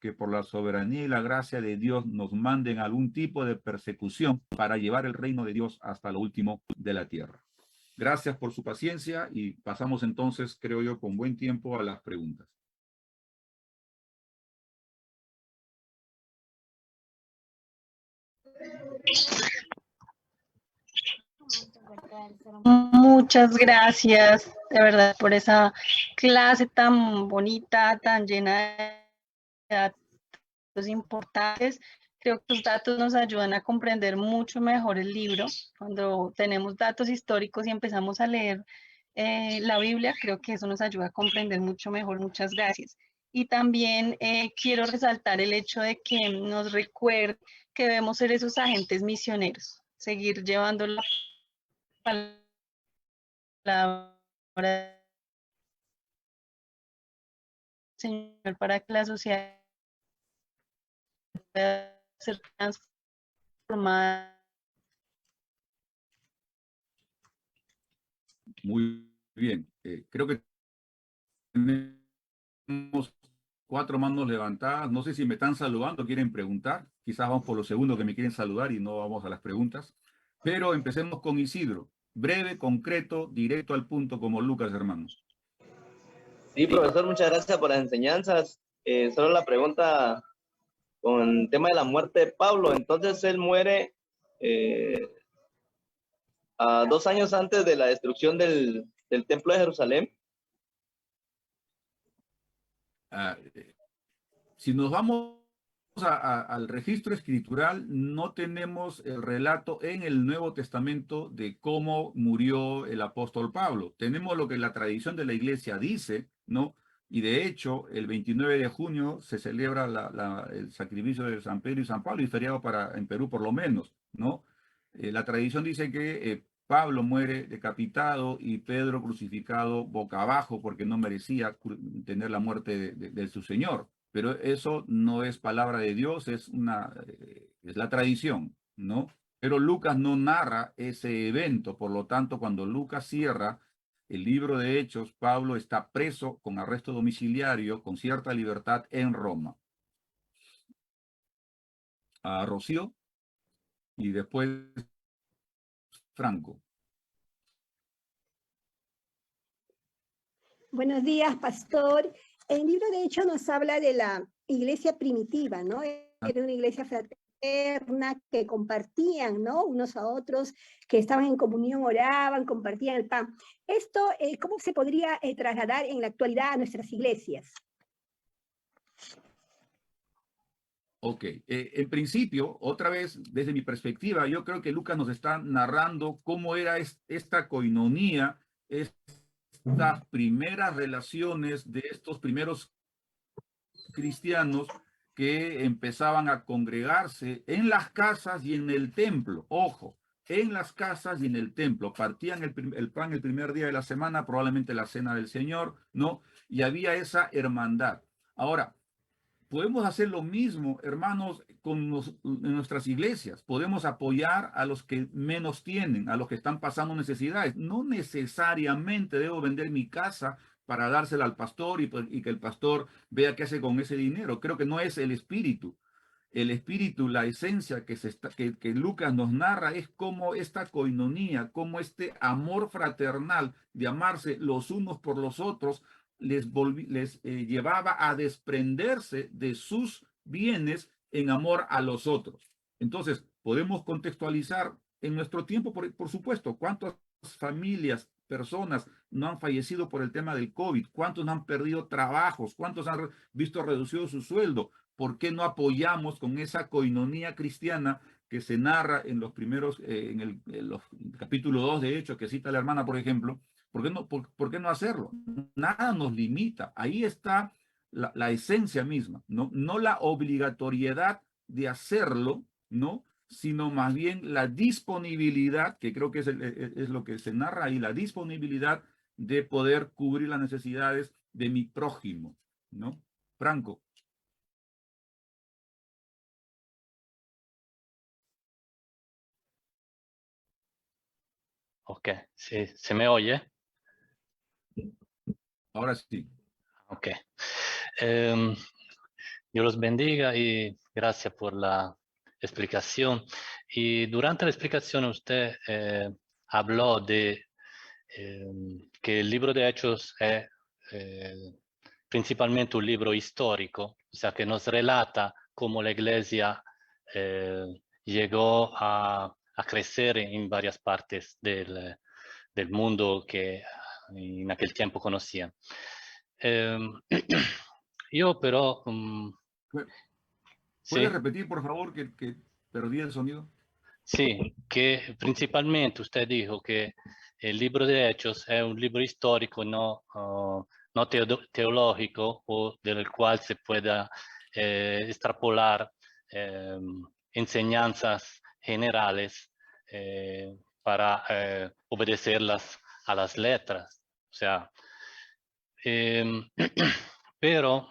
que por la soberanía y la gracia de Dios nos manden algún tipo de persecución para llevar el reino de Dios hasta lo último de la tierra. Gracias por su paciencia y pasamos entonces, creo yo, con buen tiempo a las preguntas. Muchas gracias, de verdad, por esa clase tan bonita, tan llena de datos importantes. Creo que los datos nos ayudan a comprender mucho mejor el libro. Cuando tenemos datos históricos y empezamos a leer la Biblia, creo que eso nos ayuda a comprender mucho mejor. Muchas gracias. Y también quiero resaltar el hecho de que nos recuerde que debemos ser esos agentes misioneros, seguir llevando la palabra Señor, para que la sociedad pueda ser transformada. Muy bien. Creo que tenemos 4 manos levantadas. No sé si me están saludando, quieren preguntar. Quizás vamos por los segundos que me quieren saludar y no vamos a las preguntas. Pero empecemos con Isidro. Breve, concreto, directo al punto, como Lucas, hermanos. Sí, profesor, muchas gracias por las enseñanzas. Solo la pregunta con el tema de la muerte de Pablo. Entonces él muere 2 años antes de la destrucción del templo de Jerusalén. Si nos vamos al registro escritural, no tenemos el relato en el Nuevo Testamento de cómo murió el apóstol Pablo. Tenemos lo que la tradición de la iglesia dice, ¿no? Y de hecho, el 29 de junio se celebra el sacrificio de San Pedro y San Pablo, y feriado en Perú por lo menos, ¿no? La tradición dice que Pablo muere decapitado y Pedro crucificado boca abajo porque no merecía tener la muerte de su Señor. Pero eso no es palabra de Dios, es la tradición, ¿no? Pero Lucas no narra ese evento, por lo tanto, cuando Lucas cierra el libro de Hechos, Pablo está preso con arresto domiciliario, con cierta libertad en Roma. A Rocío y después Franco. Buenos días, pastor. El libro de Hechos nos habla de la iglesia primitiva, ¿no? Era una iglesia fraterna que compartían, ¿no? Unos a otros, que estaban en comunión, oraban, compartían el pan. Esto, ¿cómo se podría trasladar en la actualidad a nuestras iglesias? Ok, en principio, otra vez, desde mi perspectiva, yo creo que Lucas nos está narrando cómo era esta coinonía, estas primeras relaciones de estos primeros cristianos que empezaban a congregarse en las casas y en el templo. Ojo, en las casas y en el templo. Partían el pan el primer día de la semana, probablemente la cena del Señor, ¿no? Y había esa hermandad. Ahora, podemos hacer lo mismo, hermanos, en nuestras iglesias. Podemos apoyar a los que menos tienen, a los que están pasando necesidades. No necesariamente debo vender mi casa para dársela al pastor y que el pastor vea qué hace con ese dinero. Creo que no es el espíritu. El espíritu, la esencia que Lucas nos narra es como esta coinonía, como este amor fraternal de amarse los unos por los otros les llevaba a desprenderse de sus bienes en amor a los otros. Entonces, podemos contextualizar en nuestro tiempo, por supuesto, cuántas familias, personas no han fallecido por el tema del COVID, cuántos no han perdido trabajos, cuántos han visto reducido su sueldo. ¿Por qué no apoyamos con esa coinonía cristiana que se narra en los primeros, en los capítulo 2 de Hechos, que cita la hermana, por ejemplo? ¿Por qué no hacerlo? Nada nos limita. Ahí está la esencia misma, ¿no? No la obligatoriedad de hacerlo, ¿no? Sino más bien la disponibilidad, que creo que es lo que se narra ahí, la disponibilidad de poder cubrir las necesidades de mi prójimo, ¿no? Franco. Ok, sí, ¿se me oye? Ahora sí. Ok. Em, Dios los bendiga y gracias por la explicación. Y durante la explicación usted habló de que el libro de Hechos es principalmente un libro histórico, o sea, que nos relata cómo la Iglesia llegó a crecer en varias partes del mundo que en aquel tiempo conocían. Yo pero... ¿Puede sí, repetir, por favor, que perdí el sonido? sí, que principalmente usted dijo que el libro de Hechos es un libro histórico, no teológico, o del cual se pueda extrapolar enseñanzas generales para obedecerlas a las letras. O sea, pero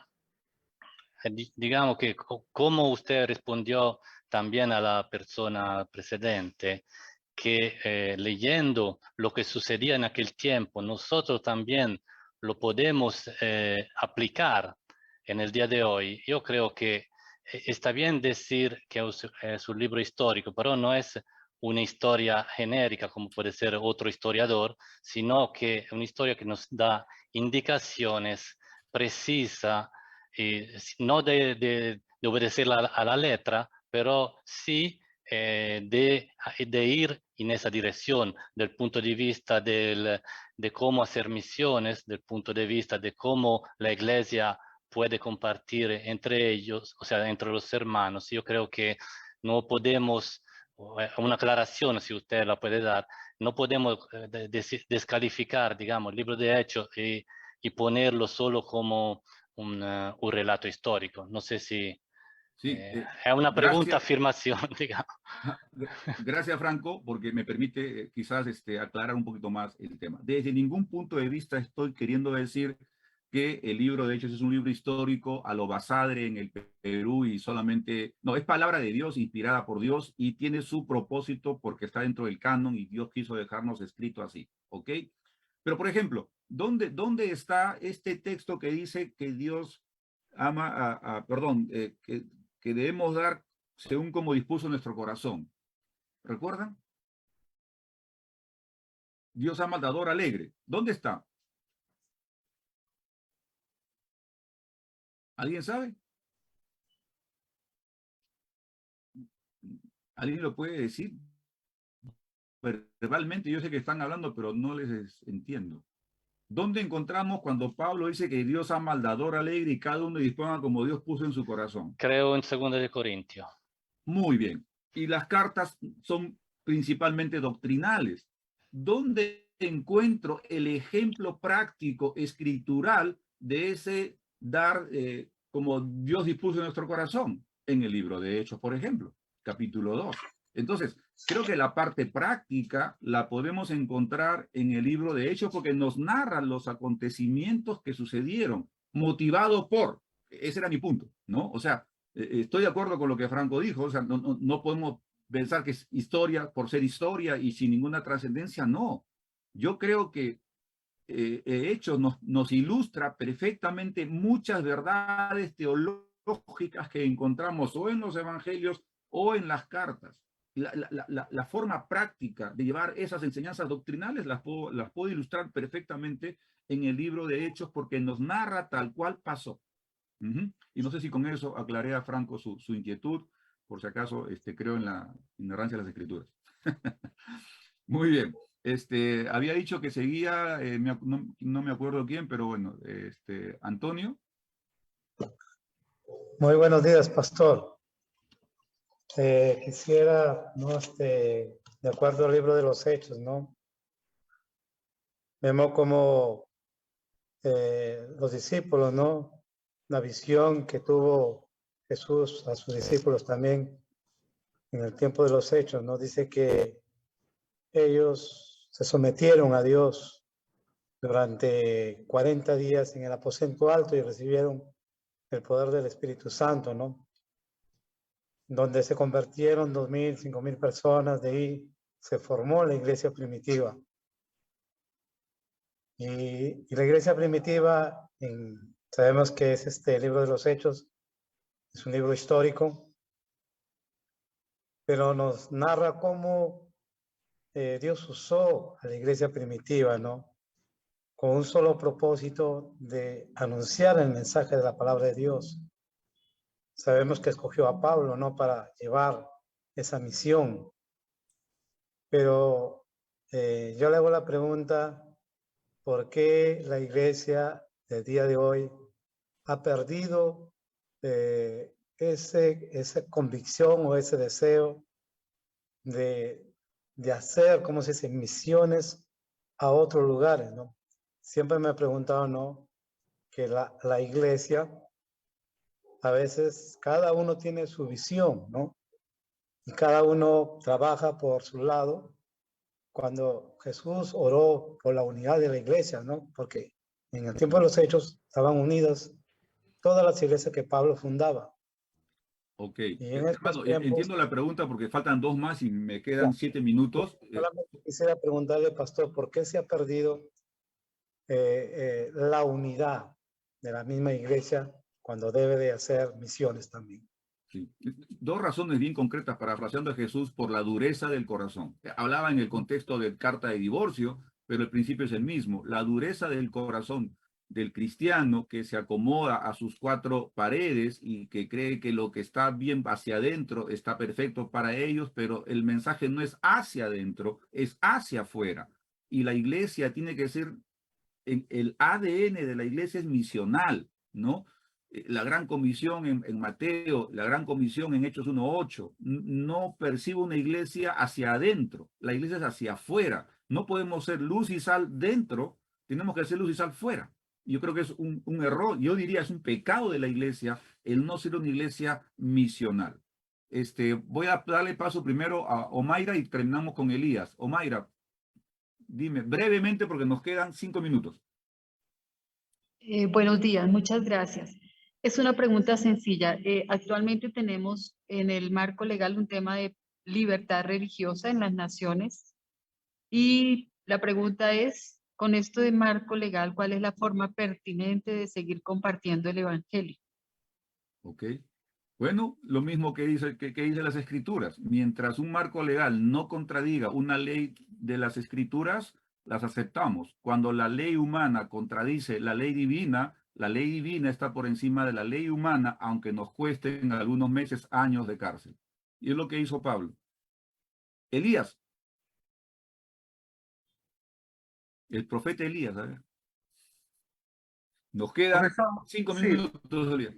digamos que como usted respondió también a la persona precedente, que leyendo lo que sucedía en aquel tiempo, nosotros también lo podemos aplicar en el día de hoy. Yo creo que está bien decir que es un libro histórico, pero no es una historia genérica como puede ser otro historiador, sino que es una historia que nos da indicaciones precisas, no de obedecer a la letra, pero sí de ir en esa dirección, del punto de vista de cómo hacer misiones, del punto de vista de cómo la iglesia puede compartir entre ellos, o sea, entre los hermanos. Yo creo que no podemos, una aclaración si usted la puede dar, no podemos descalificar, digamos, el libro de Hechos y ponerlo solo como un relato histórico. No sé si Sí, es una pregunta, gracias. afirmación, digamos. Gracias, Franco, porque me permite quizás aclarar un poquito más el tema. Desde ningún punto de vista estoy queriendo decir que el libro de Hechos es un libro histórico a lo Basadre en el Perú y solamente, no, es palabra de Dios, inspirada por Dios y tiene su propósito porque está dentro del canon y Dios quiso dejarnos escrito así, ¿ok? Pero, por ejemplo, ¿dónde está este texto que dice que Dios ama que debemos dar según como dispuso nuestro corazón? ¿Recuerdan? Dios ama al dador alegre. ¿Dónde está? ¿Alguien sabe? ¿Alguien lo puede decir? Verbalmente yo sé que están hablando, pero no les entiendo. ¿Dónde encontramos cuando Pablo dice que Dios ama al dador alegre y cada uno disponga como Dios puso en su corazón? Creo en 2 de Corintios. Muy bien. Y las cartas son principalmente doctrinales. ¿Dónde encuentro el ejemplo práctico, escritural, de ese dar como Dios dispuso en nuestro corazón? En el libro de Hechos, por ejemplo, capítulo 2. Entonces, creo que la parte práctica la podemos encontrar en el libro de Hechos porque nos narran los acontecimientos que sucedieron, motivados por, ese era mi punto, ¿no? O sea, estoy de acuerdo con lo que Franco dijo, o sea, no podemos pensar que es historia por ser historia y sin ninguna trascendencia, no. Yo creo que Hechos nos ilustra perfectamente muchas verdades teológicas que encontramos o en los evangelios o en las cartas. La forma práctica de llevar esas enseñanzas doctrinales las puedo ilustrar perfectamente en el libro de Hechos porque nos narra tal cual pasó. Y no sé si con eso aclaré a Franco su inquietud, por si acaso creo en la ignorancia de las escrituras. Muy bien. Había dicho que seguía, no me acuerdo quién, pero bueno, Antonio. Muy buenos días, pastor. Quisiera, ¿no? De acuerdo al libro de los Hechos, ¿no? Vemos como los discípulos, ¿no? La visión que tuvo Jesús a sus discípulos también en el tiempo de los Hechos, ¿no? Dice que ellos se sometieron a Dios durante 40 días en el aposento alto y recibieron el poder del Espíritu Santo, ¿no? Donde se convirtieron 2.000, 5.000 personas, de ahí se formó la iglesia primitiva. Y la iglesia primitiva, sabemos que es el libro de los Hechos, es un libro histórico, pero nos narra cómo Dios usó a la iglesia primitiva, ¿no? Con un solo propósito de anunciar el mensaje de la palabra de Dios. Sabemos que escogió a Pablo, ¿no? Para llevar esa misión. Pero yo le hago la pregunta, ¿por qué la iglesia del día de hoy ha perdido esa convicción o ese deseo de hacer, como se dice, misiones a otros lugares, ¿no? Siempre me he preguntado, ¿no? Que la iglesia, a veces cada uno tiene su visión, ¿no? Y cada uno trabaja por su lado. Cuando Jesús oró por la unidad de la iglesia, ¿no? Porque en el tiempo de los Hechos estaban unidas todas las iglesias que Pablo fundaba. Ok. Y en estos Hermano, tiempos, entiendo la pregunta porque faltan 2 más y me quedan 7 minutos. solamente quisiera preguntarle, pastor, ¿por qué se ha perdido la unidad de la misma iglesia cuando debe de hacer misiones también? Sí. 2 razones bien concretas, parafraseando a Jesús, por la dureza del corazón. Hablaba en el contexto de carta de divorcio, pero el principio es el mismo. La dureza del corazón del cristiano que se acomoda a sus 4 paredes y que cree que lo que está bien hacia adentro está perfecto para ellos, pero el mensaje no es hacia adentro, es hacia afuera. Y la iglesia tiene que ser, el ADN de la iglesia es misional, ¿no? La gran comisión en Mateo, la gran comisión en Hechos 1:8, no percibe una iglesia hacia adentro, la iglesia es hacia afuera. No podemos ser luz y sal dentro, tenemos que ser luz y sal fuera. Yo creo que es un error, yo diría es un pecado de la iglesia el no ser una iglesia misional. Voy a darle paso primero a Omaira y terminamos con Elías. Omaira, dime brevemente porque nos quedan 5 minutos. Buenos días, muchas gracias. Es una pregunta sencilla. Actualmente tenemos en el marco legal un tema de libertad religiosa en las naciones y la pregunta es, con esto de marco legal, ¿cuál es la forma pertinente de seguir compartiendo el evangelio? Ok. Bueno, lo mismo que dice las escrituras. Mientras un marco legal no contradiga una ley de las escrituras, las aceptamos. Cuando la ley humana contradice la ley divina está por encima de la ley humana, aunque nos cuesten algunos meses, años de cárcel. Y es lo que hizo Pablo. Elías, el profeta Elías, a ver. Nos quedan Profesor, 5 sí, minutos, Elías.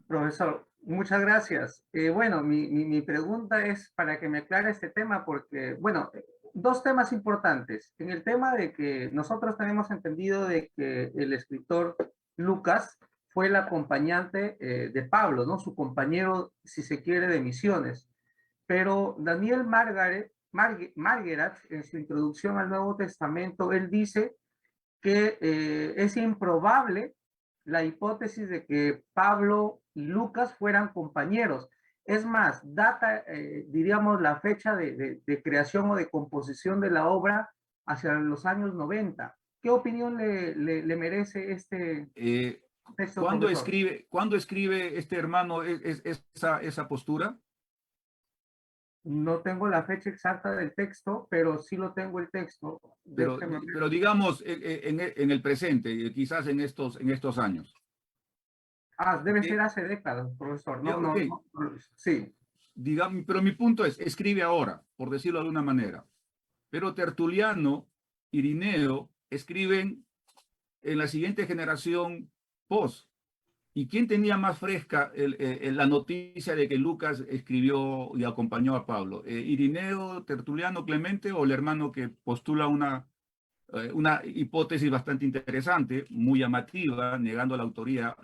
profesor, muchas gracias. Bueno, mi pregunta es para que me aclare este tema porque, bueno, 2 temas importantes. En el tema de que nosotros tenemos entendido de que el escritor Lucas fue el acompañante de Pablo, ¿no? Su compañero, si se quiere, de misiones. Pero Daniel Margerat, en su introducción al Nuevo Testamento, él dice que es improbable la hipótesis de que Pablo y Lucas fueran compañeros. Es más, data, diríamos, la fecha de creación o de composición de la obra hacia los años 90. ¿Qué opinión le merece este texto, profesor? ¿Cuándo escribe este hermano esa postura? No tengo la fecha exacta del texto, pero sí lo tengo el texto. Pero digamos en el presente, quizás en estos años. Debe ser hace décadas, profesor. Ok, Sí. digamos, pero mi punto es, escribe ahora, por decirlo de alguna manera. Pero Tertuliano, Irineo, escriben en la siguiente generación post. ¿Y quién tenía más fresca la noticia de que Lucas escribió y acompañó a Pablo? ¿Irineo, Tertuliano, Clemente o el hermano que postula una hipótesis bastante interesante, muy llamativa, negando la autoría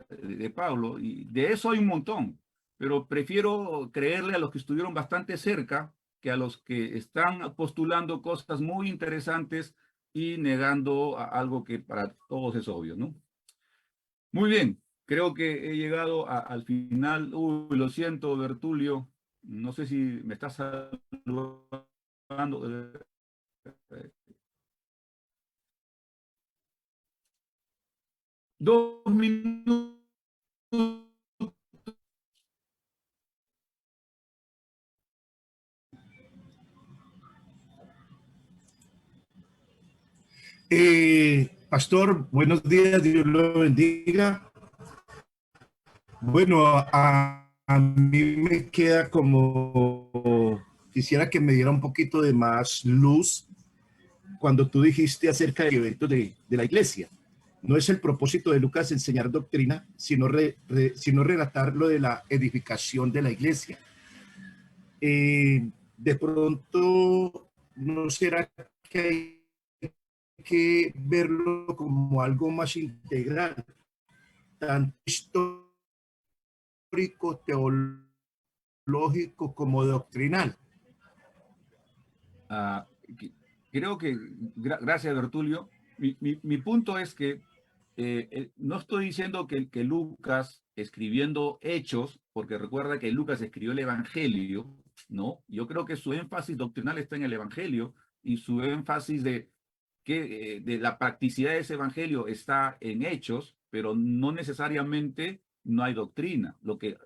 de Pablo? Y de eso hay un montón, pero prefiero creerle a los que estuvieron bastante cerca que a los que están postulando cosas muy interesantes y negando algo que para todos es obvio, ¿no? Muy bien, creo que he llegado al final. Uy, lo siento, Bertulio. No sé si me estás saludando. Eh, 2 minutos Pastor, buenos días, Dios lo bendiga. Bueno, a mí me queda como, quisiera que me diera un poquito de más luz cuando tú dijiste acerca del evento de la iglesia. No es el propósito de Lucas enseñar doctrina, sino relatar lo de la edificación de la iglesia. De pronto, ¿no será que hay que verlo como algo más integral, tanto histórico, teológico como doctrinal? Creo que, gracias Bertulio, mi punto es que no estoy diciendo que Lucas escribiendo Hechos, porque recuerda que Lucas escribió el Evangelio, ¿no? Yo creo que su énfasis doctrinal está en el Evangelio y su énfasis de la practicidad de ese Evangelio está en Hechos, pero no necesariamente no hay doctrina. Lo que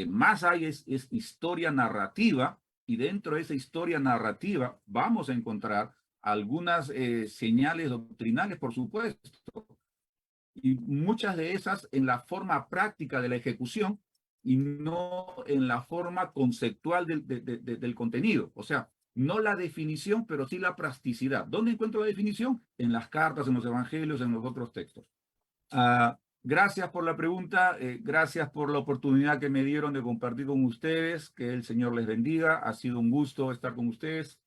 más hay es historia narrativa, y dentro de esa historia narrativa vamos a encontrar algunas señales doctrinales, por supuesto, y muchas de esas en la forma práctica de la ejecución y no en la forma conceptual del contenido. O sea, no la definición, pero sí la plasticidad. ¿Dónde encuentro la definición? En las cartas, en los evangelios, en los otros textos. Gracias por la pregunta, gracias por la oportunidad que me dieron de compartir con ustedes, que el Señor les bendiga, ha sido un gusto estar con ustedes.